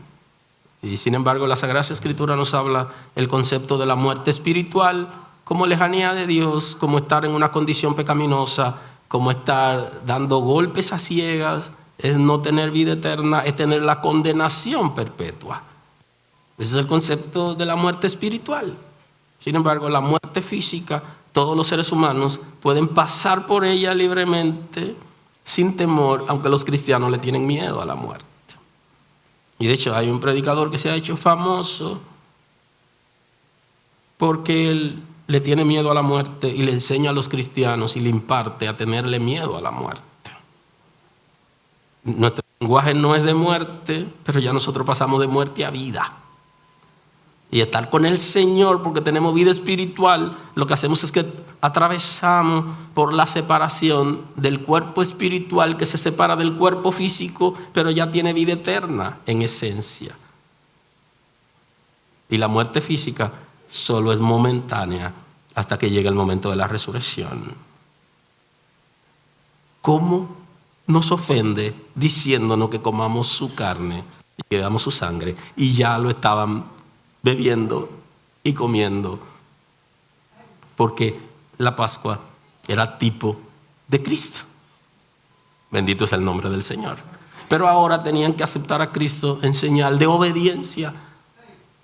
Y sin embargo, la Sagrada Escritura nos habla el concepto de la muerte espiritual como lejanía de Dios, como estar en una condición pecaminosa, como estar dando golpes a ciegas, es no tener vida eterna, es tener la condenación perpetua. Ese es el concepto de la muerte espiritual. Sin embargo, la muerte física, todos los seres humanos pueden pasar por ella libremente, sin temor, aunque los cristianos le tienen miedo a la muerte. Y de hecho hay un predicador que se ha hecho famoso porque él le tiene miedo a la muerte y le enseña a los cristianos y le imparte a tenerle miedo a la muerte. Nuestro lenguaje no es de muerte, pero ya nosotros pasamos de muerte a vida. Y estar con el Señor, porque tenemos vida espiritual, lo que hacemos es que atravesamos por la separación del cuerpo espiritual que se separa del cuerpo físico, pero ya tiene vida eterna en esencia. Y la muerte física solo es momentánea hasta que llegue el momento de la resurrección. ¿Cómo nos ofende diciéndonos que comamos su carne y que bebamos su sangre? Y ya lo estaban bebiendo y comiendo, porque la Pascua era tipo de Cristo. Bendito es el nombre del Señor. Pero ahora tenían que aceptar a Cristo en señal de obediencia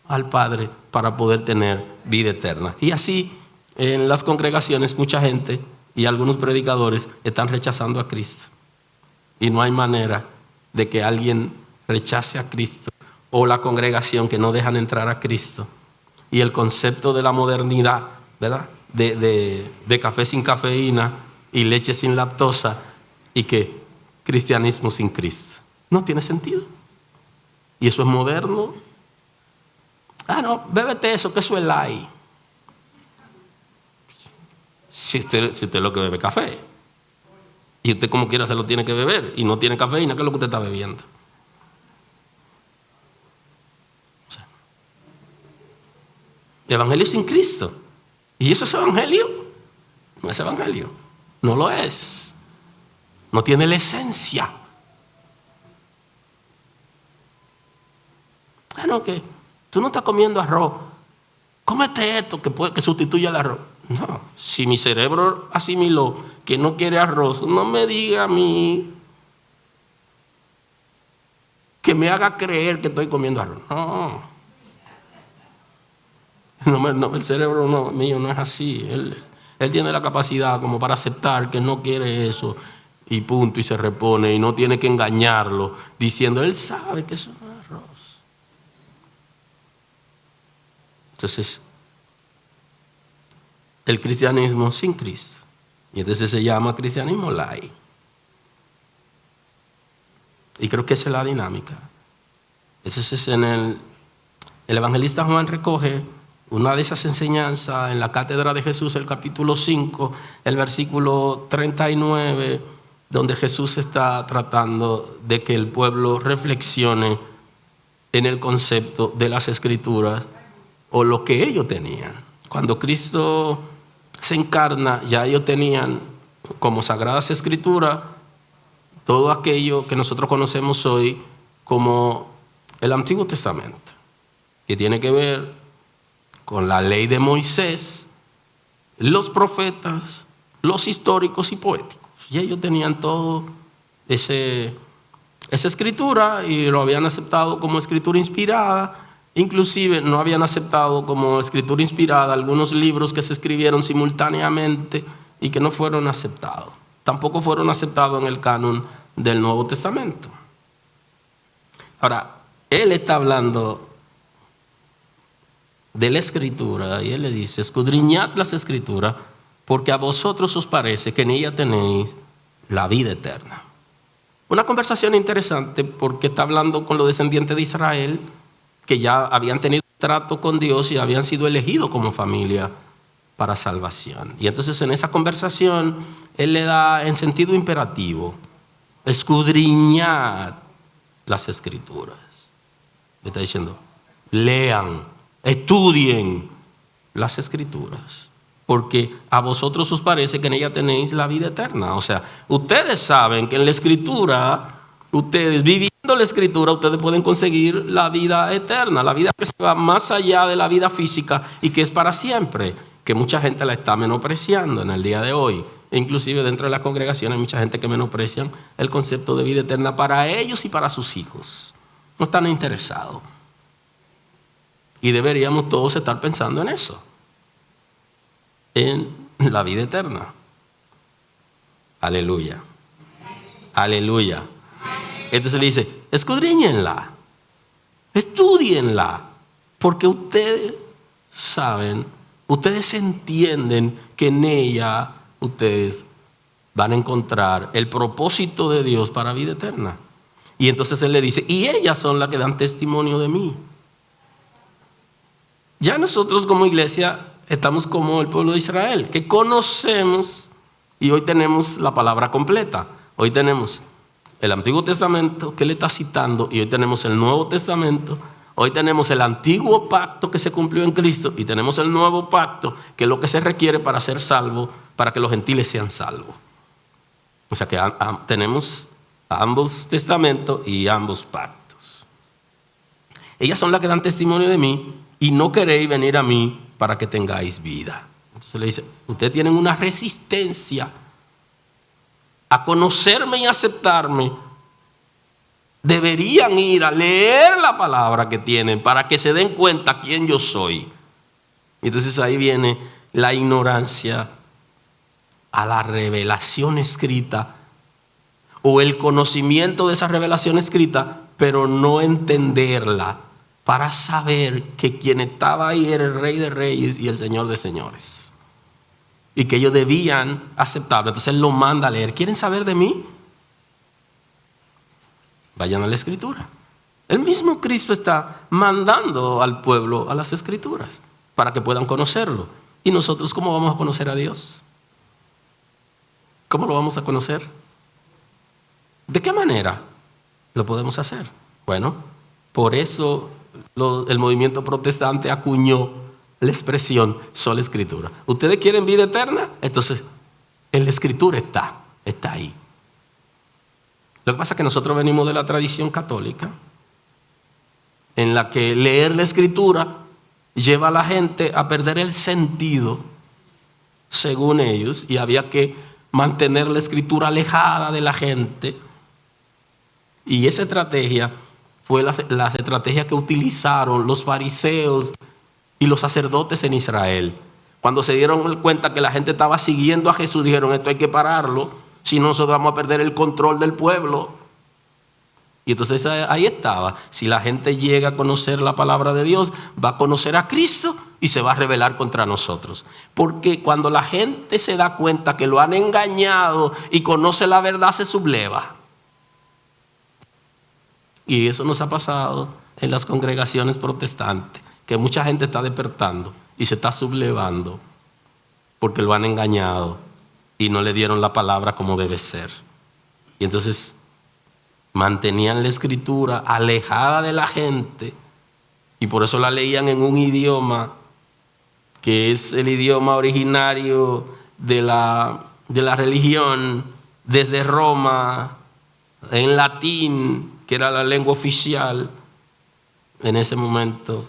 al Padre para poder tener vida eterna. Y así en las congregaciones mucha gente y algunos predicadores están rechazando a Cristo. Y no hay manera de que alguien rechace a Cristo o la congregación que no dejan entrar a Cristo. Y el concepto de la modernidad, ¿verdad? De café sin cafeína y leche sin lactosa y que cristianismo sin Cristo. No tiene sentido. Y eso es moderno. Ah, no, bébete eso, que eso es light. Si usted es lo que bebe café. Y usted como quiera se lo tiene que beber y no tiene cafeína, ¿qué es lo que usted está bebiendo? Evangelio sin Cristo. ¿Y eso es evangelio? No es evangelio. No lo es. No tiene la esencia. Bueno, que tú no estás comiendo arroz. Cómete esto que sustituye al arroz. No, si mi cerebro asimiló que no quiere arroz, no me diga a mí que me haga creer que estoy comiendo arroz. No, el cerebro mío no es así. Él tiene la capacidad como para aceptar que no quiere eso y punto, y se repone, y no tiene que engañarlo diciendo, él sabe que eso no es arroz. Entonces, el cristianismo sin Cristo, y entonces se llama cristianismo light. Y creo que esa es la dinámica. Eso es el evangelista Juan recoge una de esas enseñanzas en la cátedra de Jesús, el capítulo 5, el versículo 39, donde Jesús está tratando de que el pueblo reflexione en el concepto de las Escrituras o lo que ellos tenían. Cuando Cristo se encarna, ya ellos tenían como Sagradas Escrituras todo aquello que nosotros conocemos hoy como el Antiguo Testamento, que tiene que ver con la ley de Moisés, los profetas, los históricos y poéticos. Y ellos tenían todo esa escritura y lo habían aceptado como escritura inspirada. Inclusive no habían aceptado como escritura inspirada algunos libros que se escribieron simultáneamente y que no fueron aceptados. Tampoco fueron aceptados en el canon del Nuevo Testamento. Ahora, él está hablando de la Escritura y él le dice, escudriñad las Escrituras porque a vosotros os parece que en ella tenéis la vida eterna. Una conversación interesante porque está hablando con los descendientes de Israel que ya habían tenido trato con Dios y habían sido elegidos como familia para salvación. Y entonces en esa conversación él le da en sentido imperativo, escudriñad las Escrituras. Le está diciendo, lean, estudien las Escrituras, porque a vosotros os parece que en ella tenéis la vida eterna. O sea, ustedes saben que en la Escritura ustedes viviendo la Escritura, ustedes pueden conseguir la vida eterna, la vida que se va más allá de la vida física y que es para siempre, que mucha gente la está menospreciando en el día de hoy. Inclusive dentro de la congregación hay mucha gente que menosprecia el concepto de vida eterna para ellos y para sus hijos. No están interesados. Y deberíamos todos estar pensando en eso, en la vida eterna. Aleluya. Aleluya. Entonces le dice, escudriñenla, estudienla, porque ustedes saben, ustedes entienden que en ella ustedes van a encontrar el propósito de Dios para vida eterna. Y entonces él le dice, y ellas son las que dan testimonio de mí. Ya nosotros como iglesia estamos como el pueblo de Israel, que conocemos, y hoy tenemos la palabra completa. Hoy tenemos el Antiguo Testamento que le está citando, y hoy tenemos el Nuevo Testamento. Hoy tenemos el antiguo pacto que se cumplió en Cristo, y tenemos el nuevo pacto, que es lo que se requiere para ser salvo, para que los gentiles sean salvos. O sea que tenemos ambos testamentos y ambos pactos. Ellas son las que dan testimonio de mí, y no queréis venir a mí para que tengáis vida. Entonces le dice, ustedes tienen una resistencia a conocerme y aceptarme. Deberían ir a leer la palabra que tienen para que se den cuenta quién yo soy. Entonces ahí viene la ignorancia a la revelación escrita, o el conocimiento de esa revelación escrita, pero no entenderla para saber que quien estaba ahí era el Rey de Reyes y el Señor de Señores, y que ellos debían aceptarlo. Entonces él lo manda a leer. ¿Quieren saber de mí? Vayan a la Escritura. El mismo Cristo está mandando al pueblo a las Escrituras para que puedan conocerlo. ¿Y nosotros cómo vamos a conocer a Dios? ¿Cómo lo vamos a conocer? ¿De qué manera lo podemos hacer? Bueno, por eso el movimiento protestante acuñó la expresión sola Escritura. ¿Ustedes quieren vida eterna? Entonces, en la Escritura está ahí. Lo que pasa es que nosotros venimos de la tradición católica, en la que leer la Escritura lleva a la gente a perder el sentido, según ellos, y había que mantener la Escritura alejada de la gente. Y esa estrategia fue la estrategia que utilizaron los fariseos y los sacerdotes en Israel. Cuando se dieron cuenta que la gente estaba siguiendo a Jesús, dijeron, esto hay que pararlo, si no nosotros vamos a perder el control del pueblo. Y entonces ahí estaba. Si la gente llega a conocer la palabra de Dios, va a conocer a Cristo y se va a rebelar contra nosotros. Porque cuando la gente se da cuenta que lo han engañado y conoce la verdad, se subleva. Y eso nos ha pasado en las congregaciones protestantes, que mucha gente está despertando y se está sublevando porque lo han engañado y no le dieron la palabra como debe ser. Y entonces mantenían la Escritura alejada de la gente, y por eso la leían en un idioma que es el idioma originario de la religión desde Roma, en latín, que era la lengua oficial en ese momento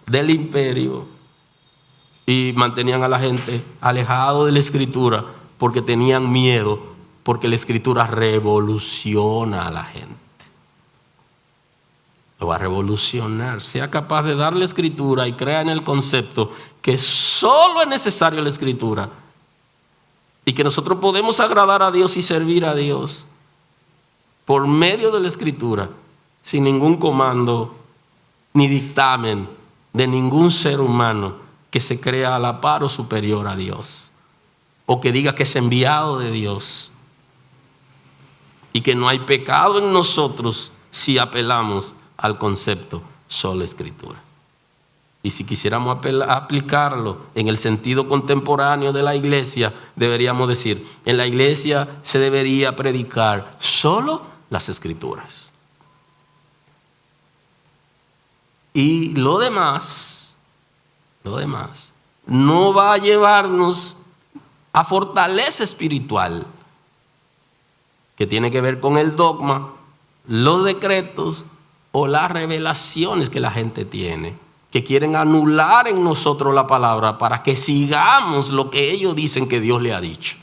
del imperio, y mantenían a la gente alejado de la Escritura porque tenían miedo, porque la Escritura revoluciona a la gente. Lo va a revolucionar. Sea capaz de dar la Escritura y crea en el concepto que solo es necesario la Escritura y que nosotros podemos agradar a Dios y servir a Dios por medio de la Escritura, sin ningún comando ni dictamen de ningún ser humano que se crea a la par o superior a Dios, o que diga que es enviado de Dios, y que no hay pecado en nosotros si apelamos al concepto sola Escritura. Y si quisiéramos aplicarlo en el sentido contemporáneo de la iglesia, deberíamos decir, en la iglesia se debería predicar solo las Escrituras. Y lo demás no va a llevarnos a fortaleza espiritual, que tiene que ver con el dogma los decretos o las revelaciones que la gente tiene, que quieren anular en nosotros la palabra para que sigamos lo que ellos dicen que Dios le ha dicho.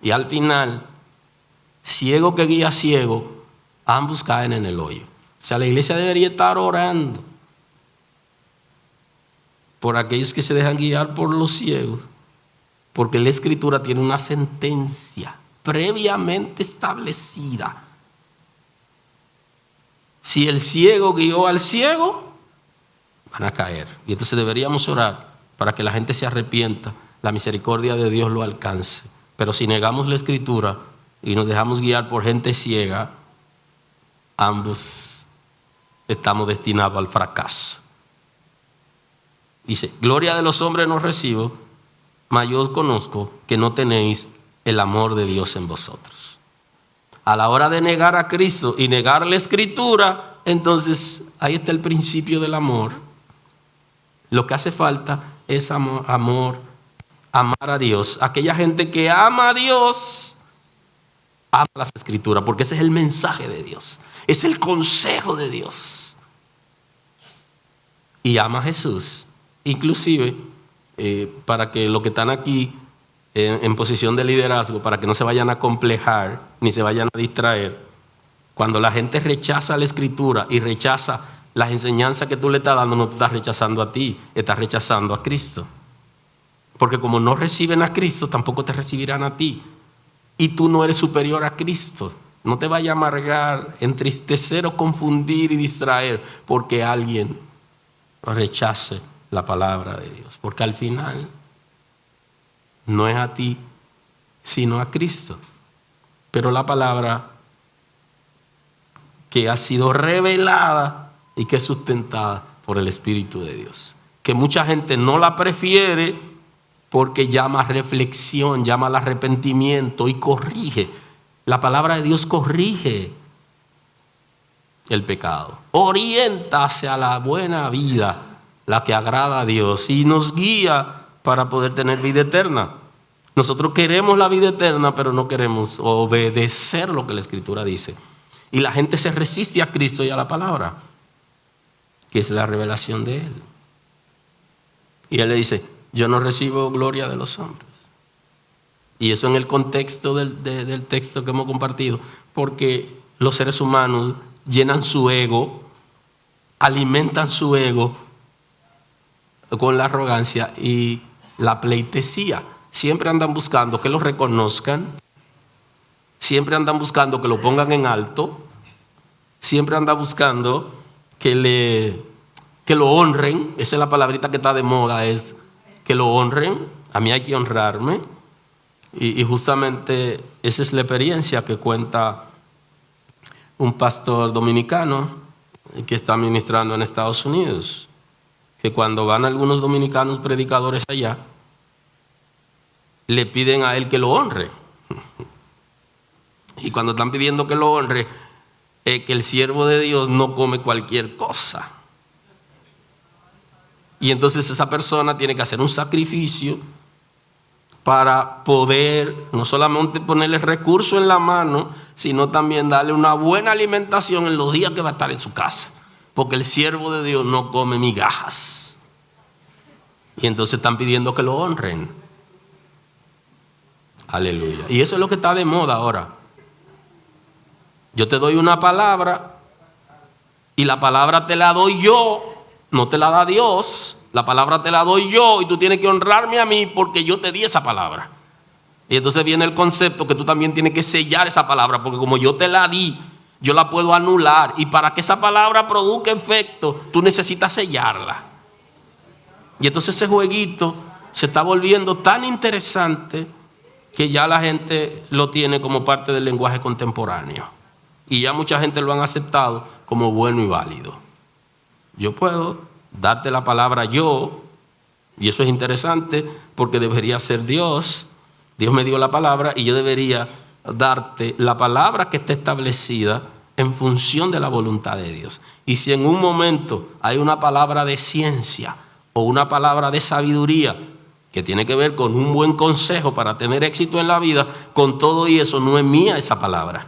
Y al final, ciego que guía ciego, ambos caen en el hoyo. O sea, la iglesia debería estar orando por aquellos que se dejan guiar por los ciegos, porque la Escritura tiene una sentencia previamente establecida. Si el ciego guió al ciego, van a caer. Y entonces deberíamos orar para que la gente se arrepienta, la misericordia de Dios lo alcance. Pero si negamos la Escritura y nos dejamos guiar por gente ciega, ambos estamos destinados al fracaso. Dice, gloria de los hombres no recibo, mas yo os conozco que no tenéis el amor de Dios en vosotros. A la hora de negar a Cristo y negar la Escritura, entonces ahí está el principio del amor. Lo que hace falta es amar a Dios. Aquella gente que ama a Dios, ama las Escrituras, porque ese es el mensaje de Dios, es el consejo de Dios. Y ama a Jesús. Inclusive, para que los que están aquí en posición de liderazgo, para que no se vayan a complejar ni se vayan a distraer, cuando la gente rechaza la Escritura y rechaza las enseñanzas que tú le estás dando, no te estás rechazando a ti, estás rechazando a Cristo. Porque como no reciben a Cristo, tampoco te recibirán a ti. Y tú no eres superior a Cristo. No te vayas a amargar, entristecer o confundir y distraer porque alguien rechace la palabra de Dios. Porque al final no es a ti, sino a Cristo. Pero la palabra que ha sido revelada y que es sustentada por el Espíritu de Dios. Que mucha gente no la prefiere porque llama a reflexión, llama al arrepentimiento y corrige. La palabra de Dios corrige el pecado, orienta hacia la buena vida, la que agrada a Dios, y nos guía para poder tener vida eterna. Nosotros queremos la vida eterna, pero no queremos obedecer lo que la Escritura dice. Y la gente se resiste a Cristo y a la palabra, que es la revelación de Él. Y Él le dice, yo no recibo gloria de los hombres. Y eso en el contexto del texto que hemos compartido, porque los seres humanos llenan su ego, alimentan su ego con la arrogancia y la pleitesía. Siempre andan buscando que los reconozcan, siempre andan buscando que lo pongan en alto, siempre andan buscando que lo honren. Esa es la palabrita que está de moda, es que lo honren. A mí hay que honrarme. Y justamente esa es la experiencia que cuenta un pastor dominicano que está ministrando en Estados Unidos, que cuando van algunos dominicanos predicadores allá, le piden a él que lo honre. Y cuando están pidiendo que lo honre, que el siervo de Dios no come cualquier cosa. Y entonces esa persona tiene que hacer un sacrificio para poder no solamente ponerle recursos en la mano, sino también darle una buena alimentación en los días que va a estar en su casa. Porque el siervo de Dios no come migajas. Y entonces están pidiendo que lo honren. Aleluya. Y eso es lo que está de moda ahora. Yo te doy una palabra y la palabra te la doy yo, no te la da Dios. La palabra te la doy yo y tú tienes que honrarme a mí porque yo te di esa palabra. Y entonces viene el concepto que tú también tienes que sellar esa palabra, porque como yo te la di, yo la puedo anular. Y para que esa palabra produzca efecto, tú necesitas sellarla. Y entonces ese jueguito se está volviendo tan interesante que ya la gente lo tiene como parte del lenguaje contemporáneo. Y ya mucha gente lo han aceptado como bueno y válido. Yo puedo darte la palabra yo, y eso es interesante porque debería ser Dios. Dios me dio la palabra y yo debería darte la palabra que está establecida en función de la voluntad de Dios. Y si en un momento hay una palabra de ciencia o una palabra de sabiduría que tiene que ver con un buen consejo para tener éxito en la vida, con todo y eso no es mía esa palabra.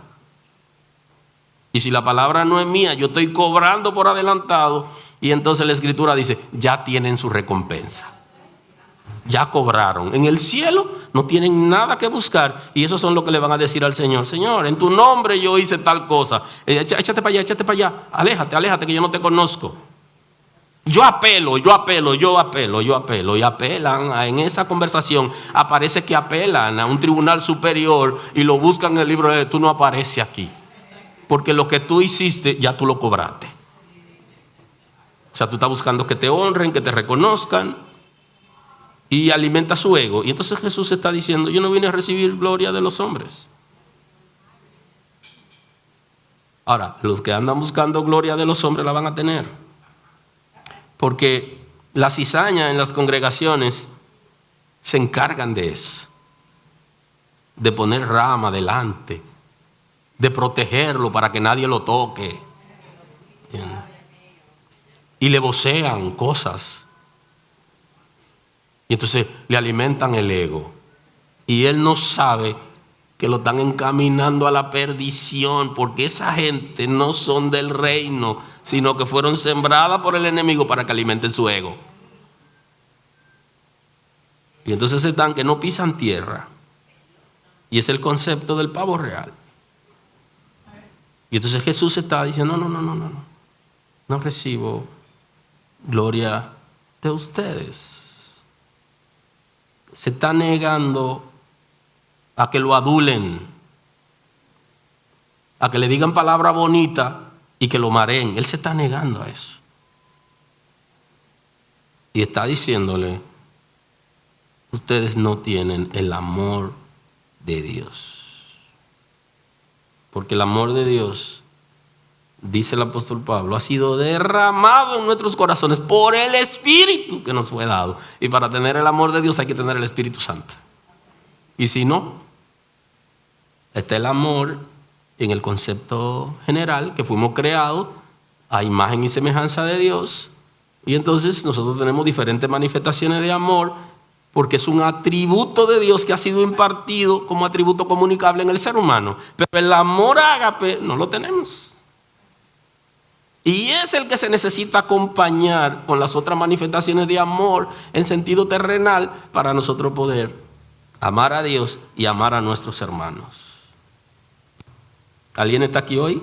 Y si la palabra no es mía, yo estoy cobrando por adelantado. Y entonces la Escritura dice, ya tienen su recompensa. Ya cobraron. En el cielo no tienen nada que buscar. Y eso son lo que le van a decir al Señor. Señor, en tu nombre yo hice tal cosa. Échate para allá. Aléjate que yo no te conozco. Yo apelo. Y apelan. En esa conversación aparece que apelan a un tribunal superior y lo buscan en el libro de tú no apareces aquí. Porque lo que tú hiciste ya tú lo cobraste. O sea, tú estás buscando que te honren, que te reconozcan. Y alimenta su ego. Y entonces Jesús está diciendo, yo no vine a recibir gloria de los hombres. Ahora, los que andan buscando gloria de los hombres la van a tener. Porque la cizaña en las congregaciones se encargan de eso. De poner rama delante. De protegerlo para que nadie lo toque. Y le vocean cosas. Y entonces le alimentan el ego. Y él no sabe que lo están encaminando a la perdición, porque esa gente no son del reino, sino que fueron sembradas por el enemigo para que alimenten su ego. Y entonces están que no pisan tierra. Y es el concepto del pavo real. Y entonces Jesús está diciendo, no recibo gloria de ustedes. Se está negando a que lo adulen, a que le digan palabra bonita y que lo mareen. Él se está negando a eso. Y está diciéndole, ustedes no tienen el amor de Dios. Porque el amor de Dios, dice el apóstol Pablo, ha sido derramado en nuestros corazones por el Espíritu que nos fue dado. Y para tener el amor de Dios hay que tener el Espíritu Santo. Y si no, está el amor en el concepto general, que fuimos creados a imagen y semejanza de Dios. Y entonces nosotros tenemos diferentes manifestaciones de amor, porque es un atributo de Dios que ha sido impartido como atributo comunicable en el ser humano. Pero el amor ágape no lo tenemos. Y es el que se necesita acompañar con las otras manifestaciones de amor en sentido terrenal para nosotros poder amar a Dios y amar a nuestros hermanos. ¿Alguien está aquí hoy?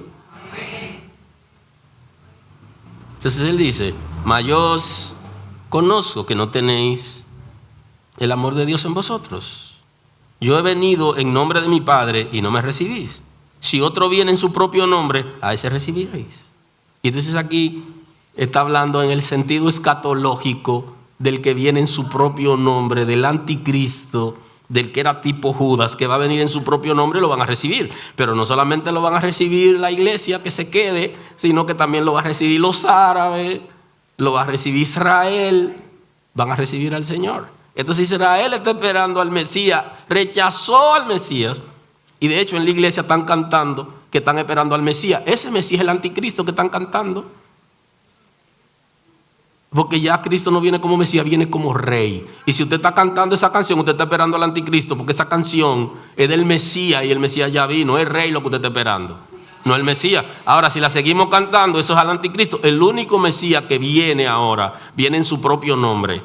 Entonces él dice, mas yo os conozco que no tenéis el amor de Dios en vosotros. Yo he venido en nombre de mi Padre y no me recibís. Si otro viene en su propio nombre, a ese recibiréis. Y entonces aquí está hablando en el sentido escatológico del que viene en su propio nombre, del anticristo, del que era tipo Judas, que va a venir en su propio nombre, lo van a recibir. Pero no solamente lo van a recibir la iglesia que se quede, sino que también lo van a recibir los árabes, lo va a recibir Israel, van a recibir al Señor. Entonces Israel está esperando al Mesías, rechazó al Mesías. Y de hecho en la iglesia están cantando que están esperando al Mesías. Ese Mesías es el anticristo que están cantando. Porque ya Cristo no viene como Mesías, viene como rey. Y si usted está cantando esa canción, usted está esperando al anticristo, porque esa canción es del Mesías y el Mesías ya vino. Es rey lo que usted está esperando, no el Mesías. Ahora, si la seguimos cantando, eso es al anticristo. El único Mesías que viene ahora, viene en su propio nombre.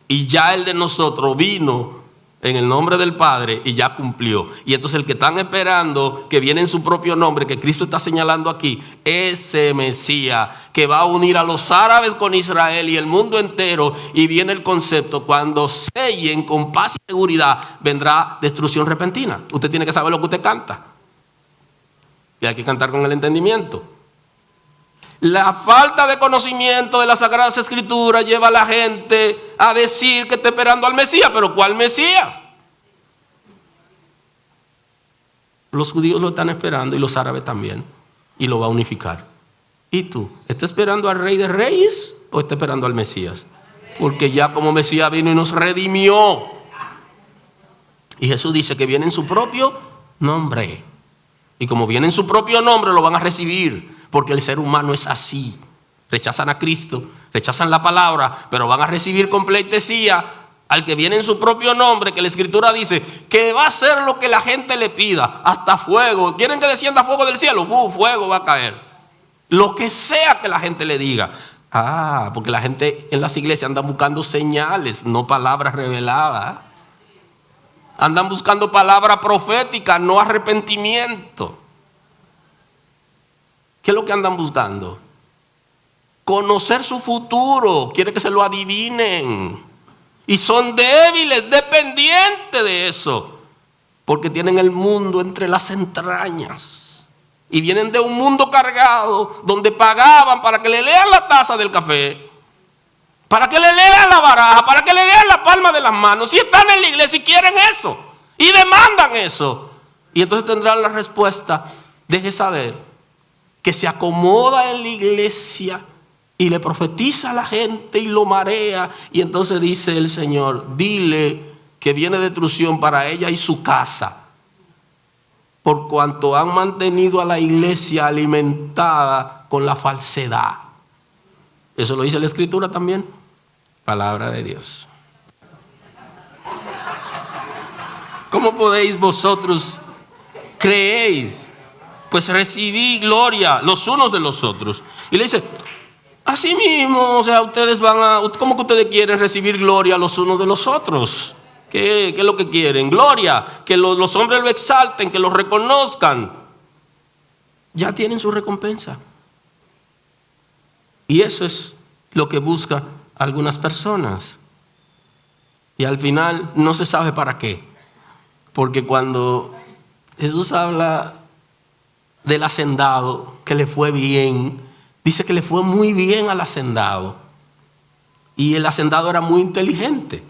Y ya el de nosotros vino en el nombre del Padre y ya cumplió. Y entonces el que están esperando, que viene en su propio nombre, que Cristo está señalando aquí, ese Mesías que va a unir a los árabes con Israel y el mundo entero. Y viene el concepto, cuando sellen con paz y seguridad, vendrá destrucción repentina. Usted tiene que saber lo que usted canta. Y hay que cantar con el entendimiento. La falta de conocimiento de las Sagradas Escrituras lleva a la gente a decir que está esperando al Mesías. ¿Pero cuál Mesías? Los judíos lo están esperando y los árabes también. Y lo va a unificar. ¿Y tú? ¿Estás esperando al Rey de Reyes o estás esperando al Mesías? Porque ya como Mesías vino y nos redimió. Y Jesús dice que viene en su propio nombre. Y como viene en su propio nombre, lo van a recibir. Porque el ser humano es así. Rechazan a Cristo, rechazan la palabra, pero van a recibir con pleitesía al que viene en su propio nombre, que la Escritura dice que va a hacer lo que la gente le pida, hasta fuego. ¿Quieren que descienda fuego del cielo? Fuego va a caer. Lo que sea que la gente le diga. Porque la gente en las iglesias anda buscando señales, no palabras reveladas. Andan buscando palabra profética, no arrepentimiento. ¿Qué es lo que andan buscando? Conocer su futuro. Quiere que se lo adivinen. Y son débiles, dependientes de eso. Porque tienen el mundo entre las entrañas. Y vienen de un mundo cargado donde pagaban para que le lean la taza del café, para que le lean la baraja, para que le lean la palma de las manos. Y están en la iglesia y quieren eso. Y demandan eso. Y entonces tendrán la respuesta. Deje saber que se acomoda en la iglesia y le profetiza a la gente y lo marea. Y entonces dice el Señor, dile que viene destrucción para ella y su casa, por cuanto han mantenido a la iglesia alimentada con la falsedad. Eso lo dice la Escritura también. Palabra de Dios. ¿Cómo podéis vosotros creéis? Pues recibí gloria los unos de los otros. Y le dice, así mismo, o sea, ustedes ¿cómo que ustedes quieren recibir gloria los unos de los otros? ¿Qué es lo que quieren? Gloria, que los hombres lo exalten, que lo reconozcan. Ya tienen su recompensa. Y eso es lo que buscan algunas personas. Y al final no se sabe para qué. Porque cuando Jesús habla del hacendado, que le fue bien, dice que le fue muy bien al hacendado. Y el hacendado era muy inteligente.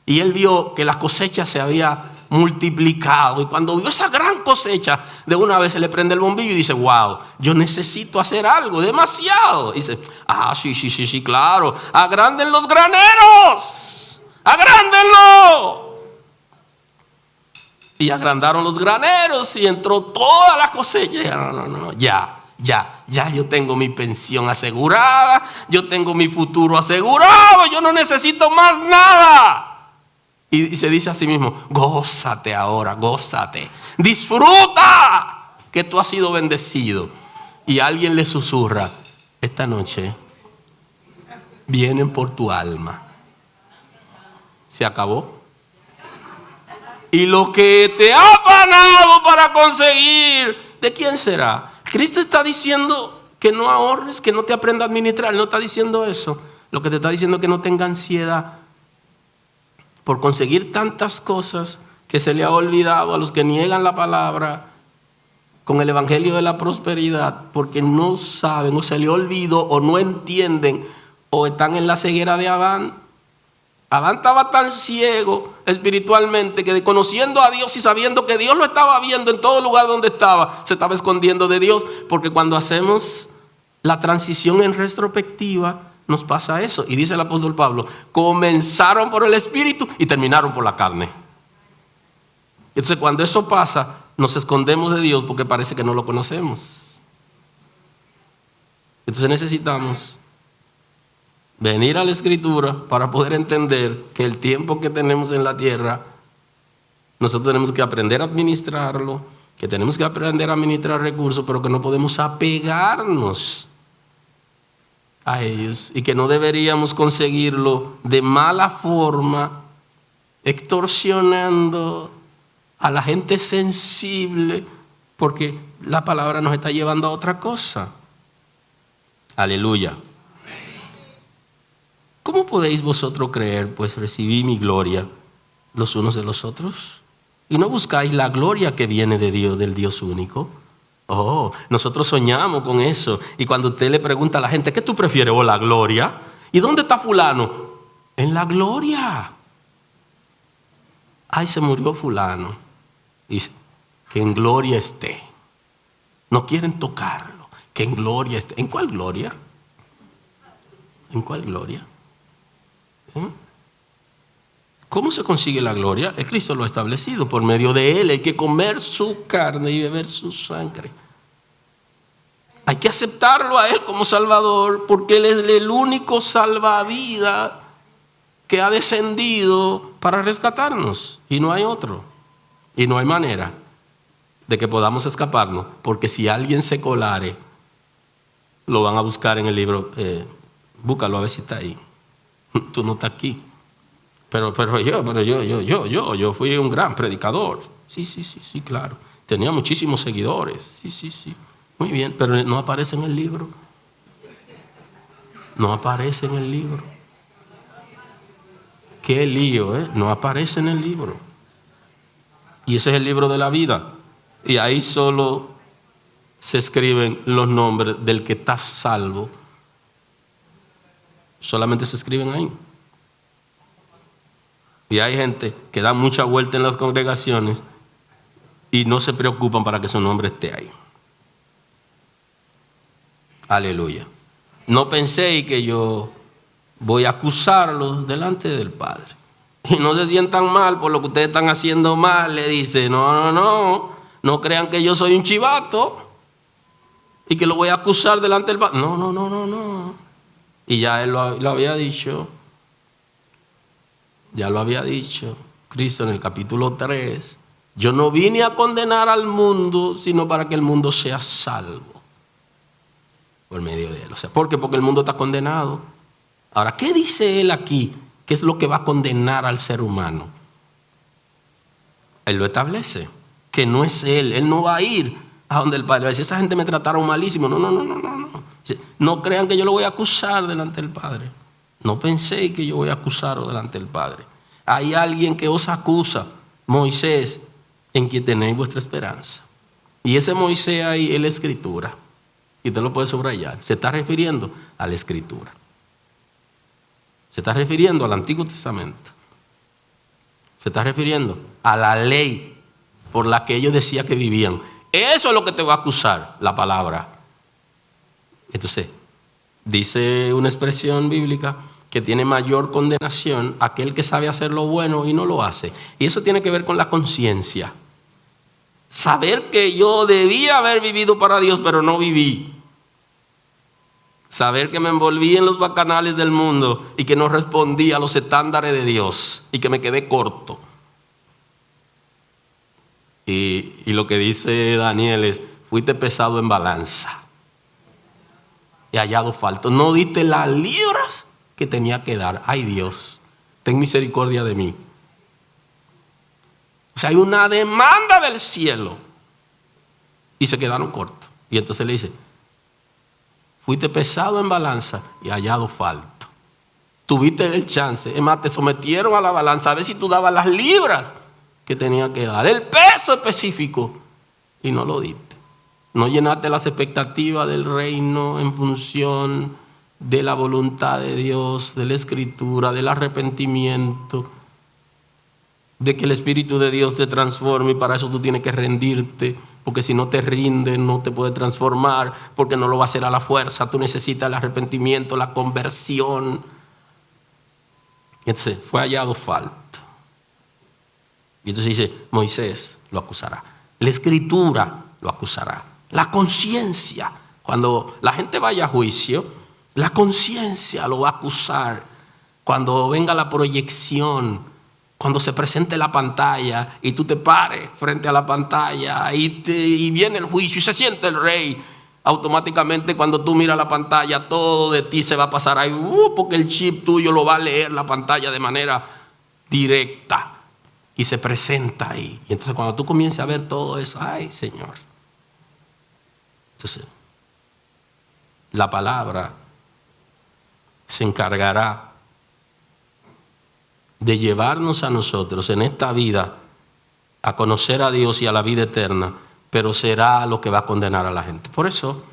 Y él vio que la cosecha se había multiplicado. Y cuando vio esa gran cosecha, de una vez se le prende el bombillo y dice, wow, yo necesito hacer algo, demasiado. Y dice, sí, claro, agranden los graneros, agrándenlo. Y agrandaron los graneros y entró toda la cosecha. Y dijeron, no, ya yo tengo mi pensión asegurada, yo tengo mi futuro asegurado, yo no necesito más nada. Y se dice a sí mismo, gózate ahora, gózate, disfruta que tú has sido bendecido. Y alguien le susurra, esta noche vienen por tu alma. Se acabó. Y lo que te ha afanado para conseguir, ¿de quién será? Cristo está diciendo que no ahorres, que no te aprenda a administrar. No está diciendo eso. Lo que te está diciendo es que no tenga ansiedad por conseguir tantas cosas que se le ha olvidado a los que niegan la palabra con el evangelio de la prosperidad, porque no saben o se le olvidó o no entienden o están en la ceguera de Adán. Adán estaba tan ciego espiritualmente que conociendo a Dios y sabiendo que Dios lo estaba viendo en todo lugar donde estaba, se estaba escondiendo de Dios, porque cuando hacemos la transición en retrospectiva nos pasa eso. Y dice el apóstol Pablo, comenzaron por el espíritu y terminaron por la carne. Entonces cuando eso pasa, nos escondemos de Dios porque parece que no lo conocemos. Entonces necesitamos venir a la Escritura para poder entender que el tiempo que tenemos en la tierra, nosotros tenemos que aprender a administrarlo, que tenemos que aprender a administrar recursos, pero que no podemos apegarnos a ellos y que no deberíamos conseguirlo de mala forma, extorsionando a la gente sensible, porque la palabra nos está llevando a otra cosa. Aleluya. ¿Cómo podéis vosotros creer? Pues recibí mi gloria los unos de los otros. Y no buscáis la gloria que viene de Dios, del Dios único. Nosotros soñamos con eso. Y cuando usted le pregunta a la gente, ¿qué tú prefieres? ¿O la gloria? ¿Y dónde está fulano? En la gloria. Ay, se murió fulano. Y que en gloria esté. No quieren tocarlo. Que en gloria esté. ¿En cuál gloria? ¿En cuál gloria? ¿Cómo se consigue la gloria? El Cristo lo ha establecido. Por medio de Él hay que comer su carne y beber su sangre. Hay que aceptarlo a Él como Salvador, porque Él es el único salvavidas que ha descendido para rescatarnos. Y no hay otro. Y no hay manera de que podamos escaparnos. Porque si alguien se colare, lo van a buscar en el libro. Búscalo a ver si está ahí. Tú no estás aquí. Pero yo fui un gran predicador. Sí, claro. Tenía muchísimos seguidores. Sí. Muy bien, pero no aparece en el libro. No aparece en el libro. Qué lío, ¿eh? No aparece en el libro. Y ese es el libro de la vida. Y ahí solo se escriben los nombres del que está salvo. Solamente se escriben ahí. Y hay gente que da mucha vuelta en las congregaciones y no se preocupan para que su nombre esté ahí. Aleluya. No penséis que yo voy a acusarlos delante del Padre. Y no se sientan mal por lo que ustedes están haciendo mal. Le dice, no crean que yo soy un chivato y que lo voy a acusar delante del Padre. No. Y ya él lo había dicho. Ya lo había dicho Cristo en el capítulo 3. Yo no vine a condenar al mundo, sino para que el mundo sea salvo por medio de él. O sea, ¿por qué? Porque el mundo está condenado. Ahora, ¿qué dice él aquí? ¿Qué es lo que va a condenar al ser humano? Él lo establece, que no es él. Él no va a ir a donde el Padre va a decir, esa gente me trataron malísimo. No. No crean que yo lo voy a acusar delante del Padre. No penséis que yo voy a acusarlo delante del Padre. Hay alguien que os acusa, Moisés, en quien tenéis vuestra esperanza. Y ese Moisés ahí es la Escritura. Y usted lo puede subrayar. Se está refiriendo a la Escritura. Se está refiriendo al Antiguo Testamento. Se está refiriendo a la ley por la que ellos decían que vivían. Eso es lo que te va a acusar, la palabra. Entonces, dice una expresión bíblica que tiene mayor condenación aquel que sabe hacer lo bueno y no lo hace. Y eso tiene que ver con la conciencia. Saber que yo debía haber vivido para Dios, pero no viví. Saber que me envolví en los bacanales del mundo y que no respondí a los estándares de Dios y que me quedé corto. Y lo que dice Daniel es, fuiste pesado en balanza y hallado falto. No diste las libras que tenía que dar. Ay Dios, ten misericordia de mí. O sea, hay una demanda del cielo y se quedaron cortos. Y entonces le dice, fuiste pesado en balanza y hallado falto. Tuviste el chance. Es más, te sometieron a la balanza a ver si tú dabas las libras que tenía que dar, el peso específico, y no lo diste. No llenaste las expectativas del reino en función de la voluntad de Dios, de la Escritura, del arrepentimiento, de que el Espíritu de Dios te transforme, y para eso tú tienes que rendirte, porque si no te rindes no te puede transformar, porque no lo va a hacer a la fuerza. Tú necesitas el arrepentimiento, la conversión. Entonces fue hallado falto. Y entonces dice, Moisés lo acusará, la Escritura lo acusará, la conciencia. Cuando la gente vaya a juicio, la conciencia lo va a acusar. Cuando venga la proyección, cuando se presente la pantalla y tú te pares frente a la pantalla y viene el juicio y se siente el rey, automáticamente cuando tú miras la pantalla, todo de ti se va a pasar ahí, porque el chip tuyo lo va a leer la pantalla de manera directa y se presenta ahí. Y entonces cuando tú comiences a ver todo eso, ay Señor. Entonces, la palabra se encargará de llevarnos a nosotros en esta vida a conocer a Dios y a la vida eterna, pero será lo que va a condenar a la gente. Por eso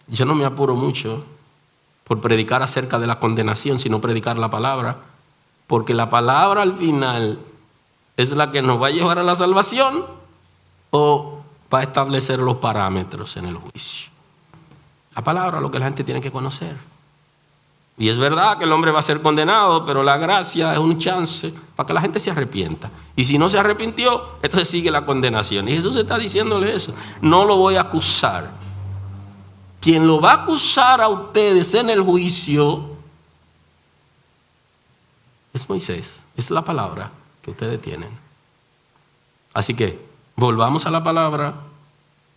yo no me apuro mucho por predicar acerca de la condenación, sino predicar la palabra, porque la palabra al final es la que nos va a llevar a la salvación o va a establecer los parámetros en el juicio. La palabra es lo que la gente tiene que conocer. Y es verdad que el hombre va a ser condenado, pero la gracia es un chance para que la gente se arrepienta. Y si no se arrepintió, entonces sigue la condenación. Y Jesús está diciéndole eso. No lo voy a acusar. Quien lo va a acusar a ustedes en el juicio Es Moisés, es la palabra que ustedes tienen. Así que volvamos a la palabra,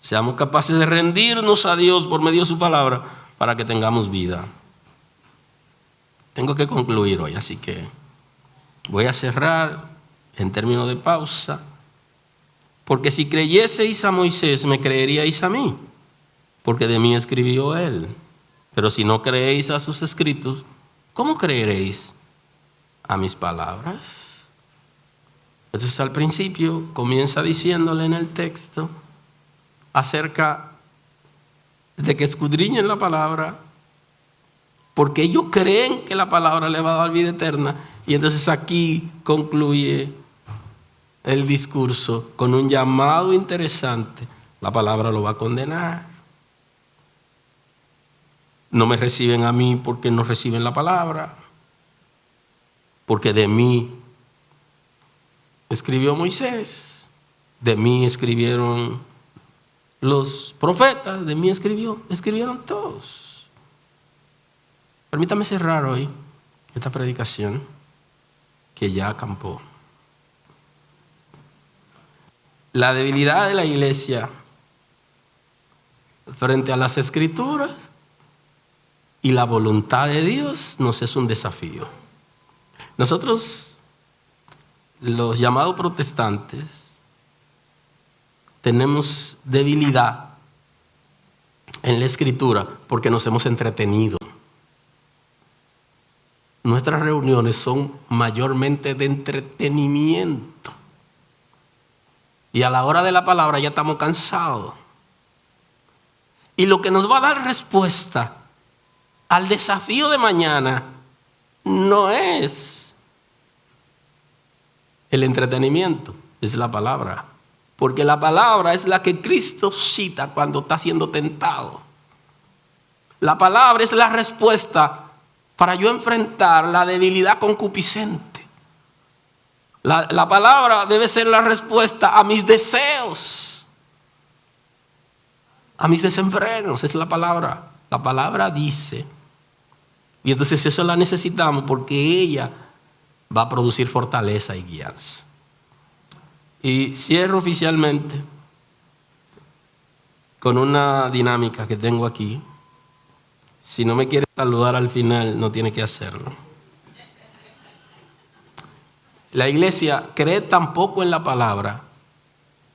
seamos capaces de rendirnos a Dios por medio de su palabra para que tengamos vida. Tengo que concluir hoy, así que voy a cerrar en términos de pausa, porque si creyeseis a Moisés, me creeríais a mí, porque de mí escribió él. Pero si no creéis a sus escritos, ¿cómo creeréis a mis palabras? Entonces al principio comienza diciéndole en el texto acerca de que escudriñen la palabra, porque ellos creen que la palabra le va a dar vida eterna. Y entonces aquí concluye el discurso con un llamado interesante. La palabra lo va a condenar. No me reciben a mí porque no reciben la palabra, porque de mí escribió Moisés, de mí escribieron los profetas, de mí escribieron todos. Permítame cerrar hoy esta predicación que ya acampó. La debilidad de la iglesia frente a las escrituras y la voluntad de Dios nos es un desafío. Nosotros, los llamados protestantes, tenemos debilidad en la escritura porque nos hemos entretenido. Nuestras reuniones son mayormente de entretenimiento. Y a la hora de la palabra ya estamos cansados. Y lo que nos va a dar respuesta al desafío de mañana no es el entretenimiento, es la palabra. Porque la palabra es la que Cristo cita cuando está siendo tentado. La palabra es la respuesta para yo enfrentar la debilidad concupiscente. La palabra debe ser la respuesta a mis deseos, a mis desenfrenos. Es la palabra. La palabra dice. Y entonces eso la necesitamos porque ella va a producir fortaleza y guianza. Y cierro oficialmente con una dinámica que tengo aquí. Si no me quiere saludar al final, no tiene que hacerlo. La iglesia cree tan poco en la palabra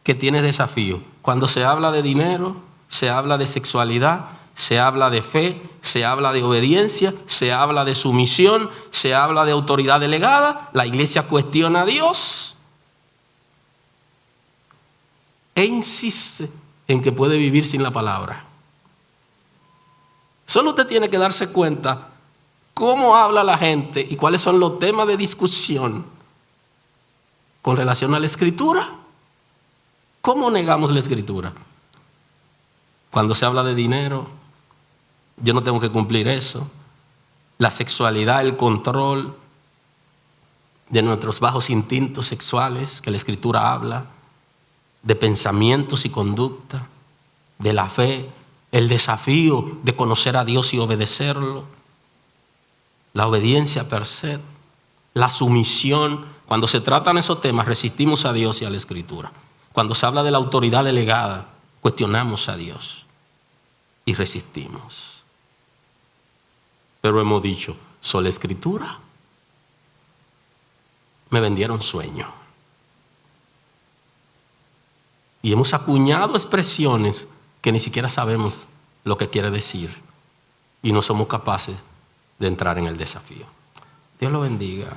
que tiene desafío. Cuando se habla de dinero, se habla de sexualidad, se habla de fe, se habla de obediencia, se habla de sumisión, se habla de autoridad delegada. La iglesia cuestiona a Dios e insiste en que puede vivir sin la palabra. Solo usted tiene que darse cuenta cómo habla la gente y cuáles son los temas de discusión con relación a la Escritura. ¿Cómo negamos la Escritura? Cuando se habla de dinero, yo no tengo que cumplir eso. La sexualidad, el control de nuestros bajos instintos sexuales, que la Escritura habla, de pensamientos y conducta, de la fe, el desafío de conocer a Dios y obedecerlo, la obediencia per se, la sumisión. Cuando se tratan esos temas, resistimos a Dios y a la Escritura. Cuando se habla de la autoridad delegada, cuestionamos a Dios y resistimos. Pero hemos dicho, ¿sola Escritura? Me vendieron sueño. Y hemos acuñado expresiones que ni siquiera sabemos lo que quiere decir. Y no somos capaces de entrar en el desafío. Dios lo bendiga.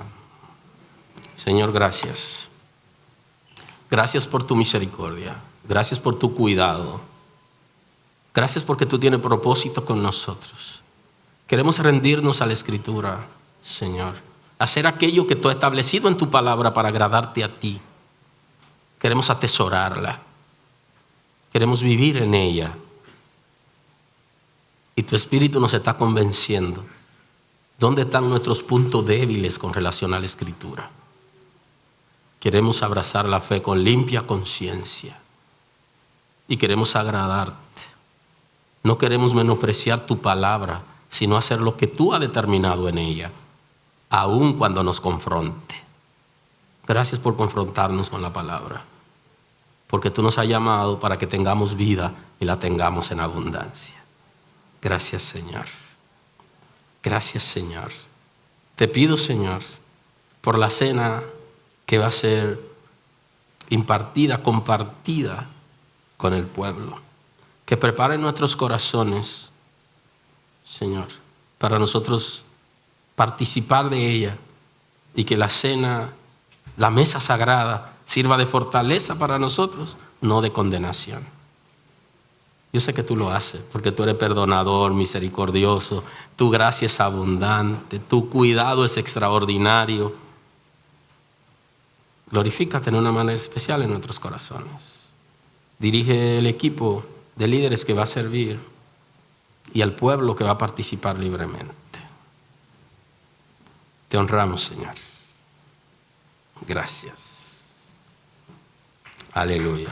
Señor, gracias. Gracias por tu misericordia. Gracias por tu cuidado. Gracias porque tú tienes propósito con nosotros. Queremos rendirnos a la Escritura, Señor. Hacer aquello que tú has establecido en tu palabra para agradarte a ti. Queremos atesorarla. Queremos vivir en ella. Y tu Espíritu nos está convenciendo. ¿Dónde están nuestros puntos débiles con relación a la Escritura? Queremos abrazar la fe con limpia conciencia. Y queremos agradarte. No queremos menospreciar tu palabra, sino hacer lo que tú has determinado en ella. aun cuando nos confronte. Gracias por confrontarnos con la palabra, porque tú nos has llamado para que tengamos vida y la tengamos en abundancia. Gracias, Señor. Gracias, Señor. Te pido, Señor, por la cena que va a ser impartida, compartida con el pueblo, que prepare nuestros corazones, Señor, para nosotros participar de ella, y que la cena, la mesa sagrada, sirva de fortaleza para nosotros, no de condenación. Yo sé que tú lo haces, porque tú eres perdonador, misericordioso, tu gracia es abundante, tu cuidado es extraordinario. Glorifícate de una manera especial en nuestros corazones. Dirige el equipo de líderes que va a servir y al pueblo que va a participar libremente. Te honramos, Señor. Gracias. Aleluya.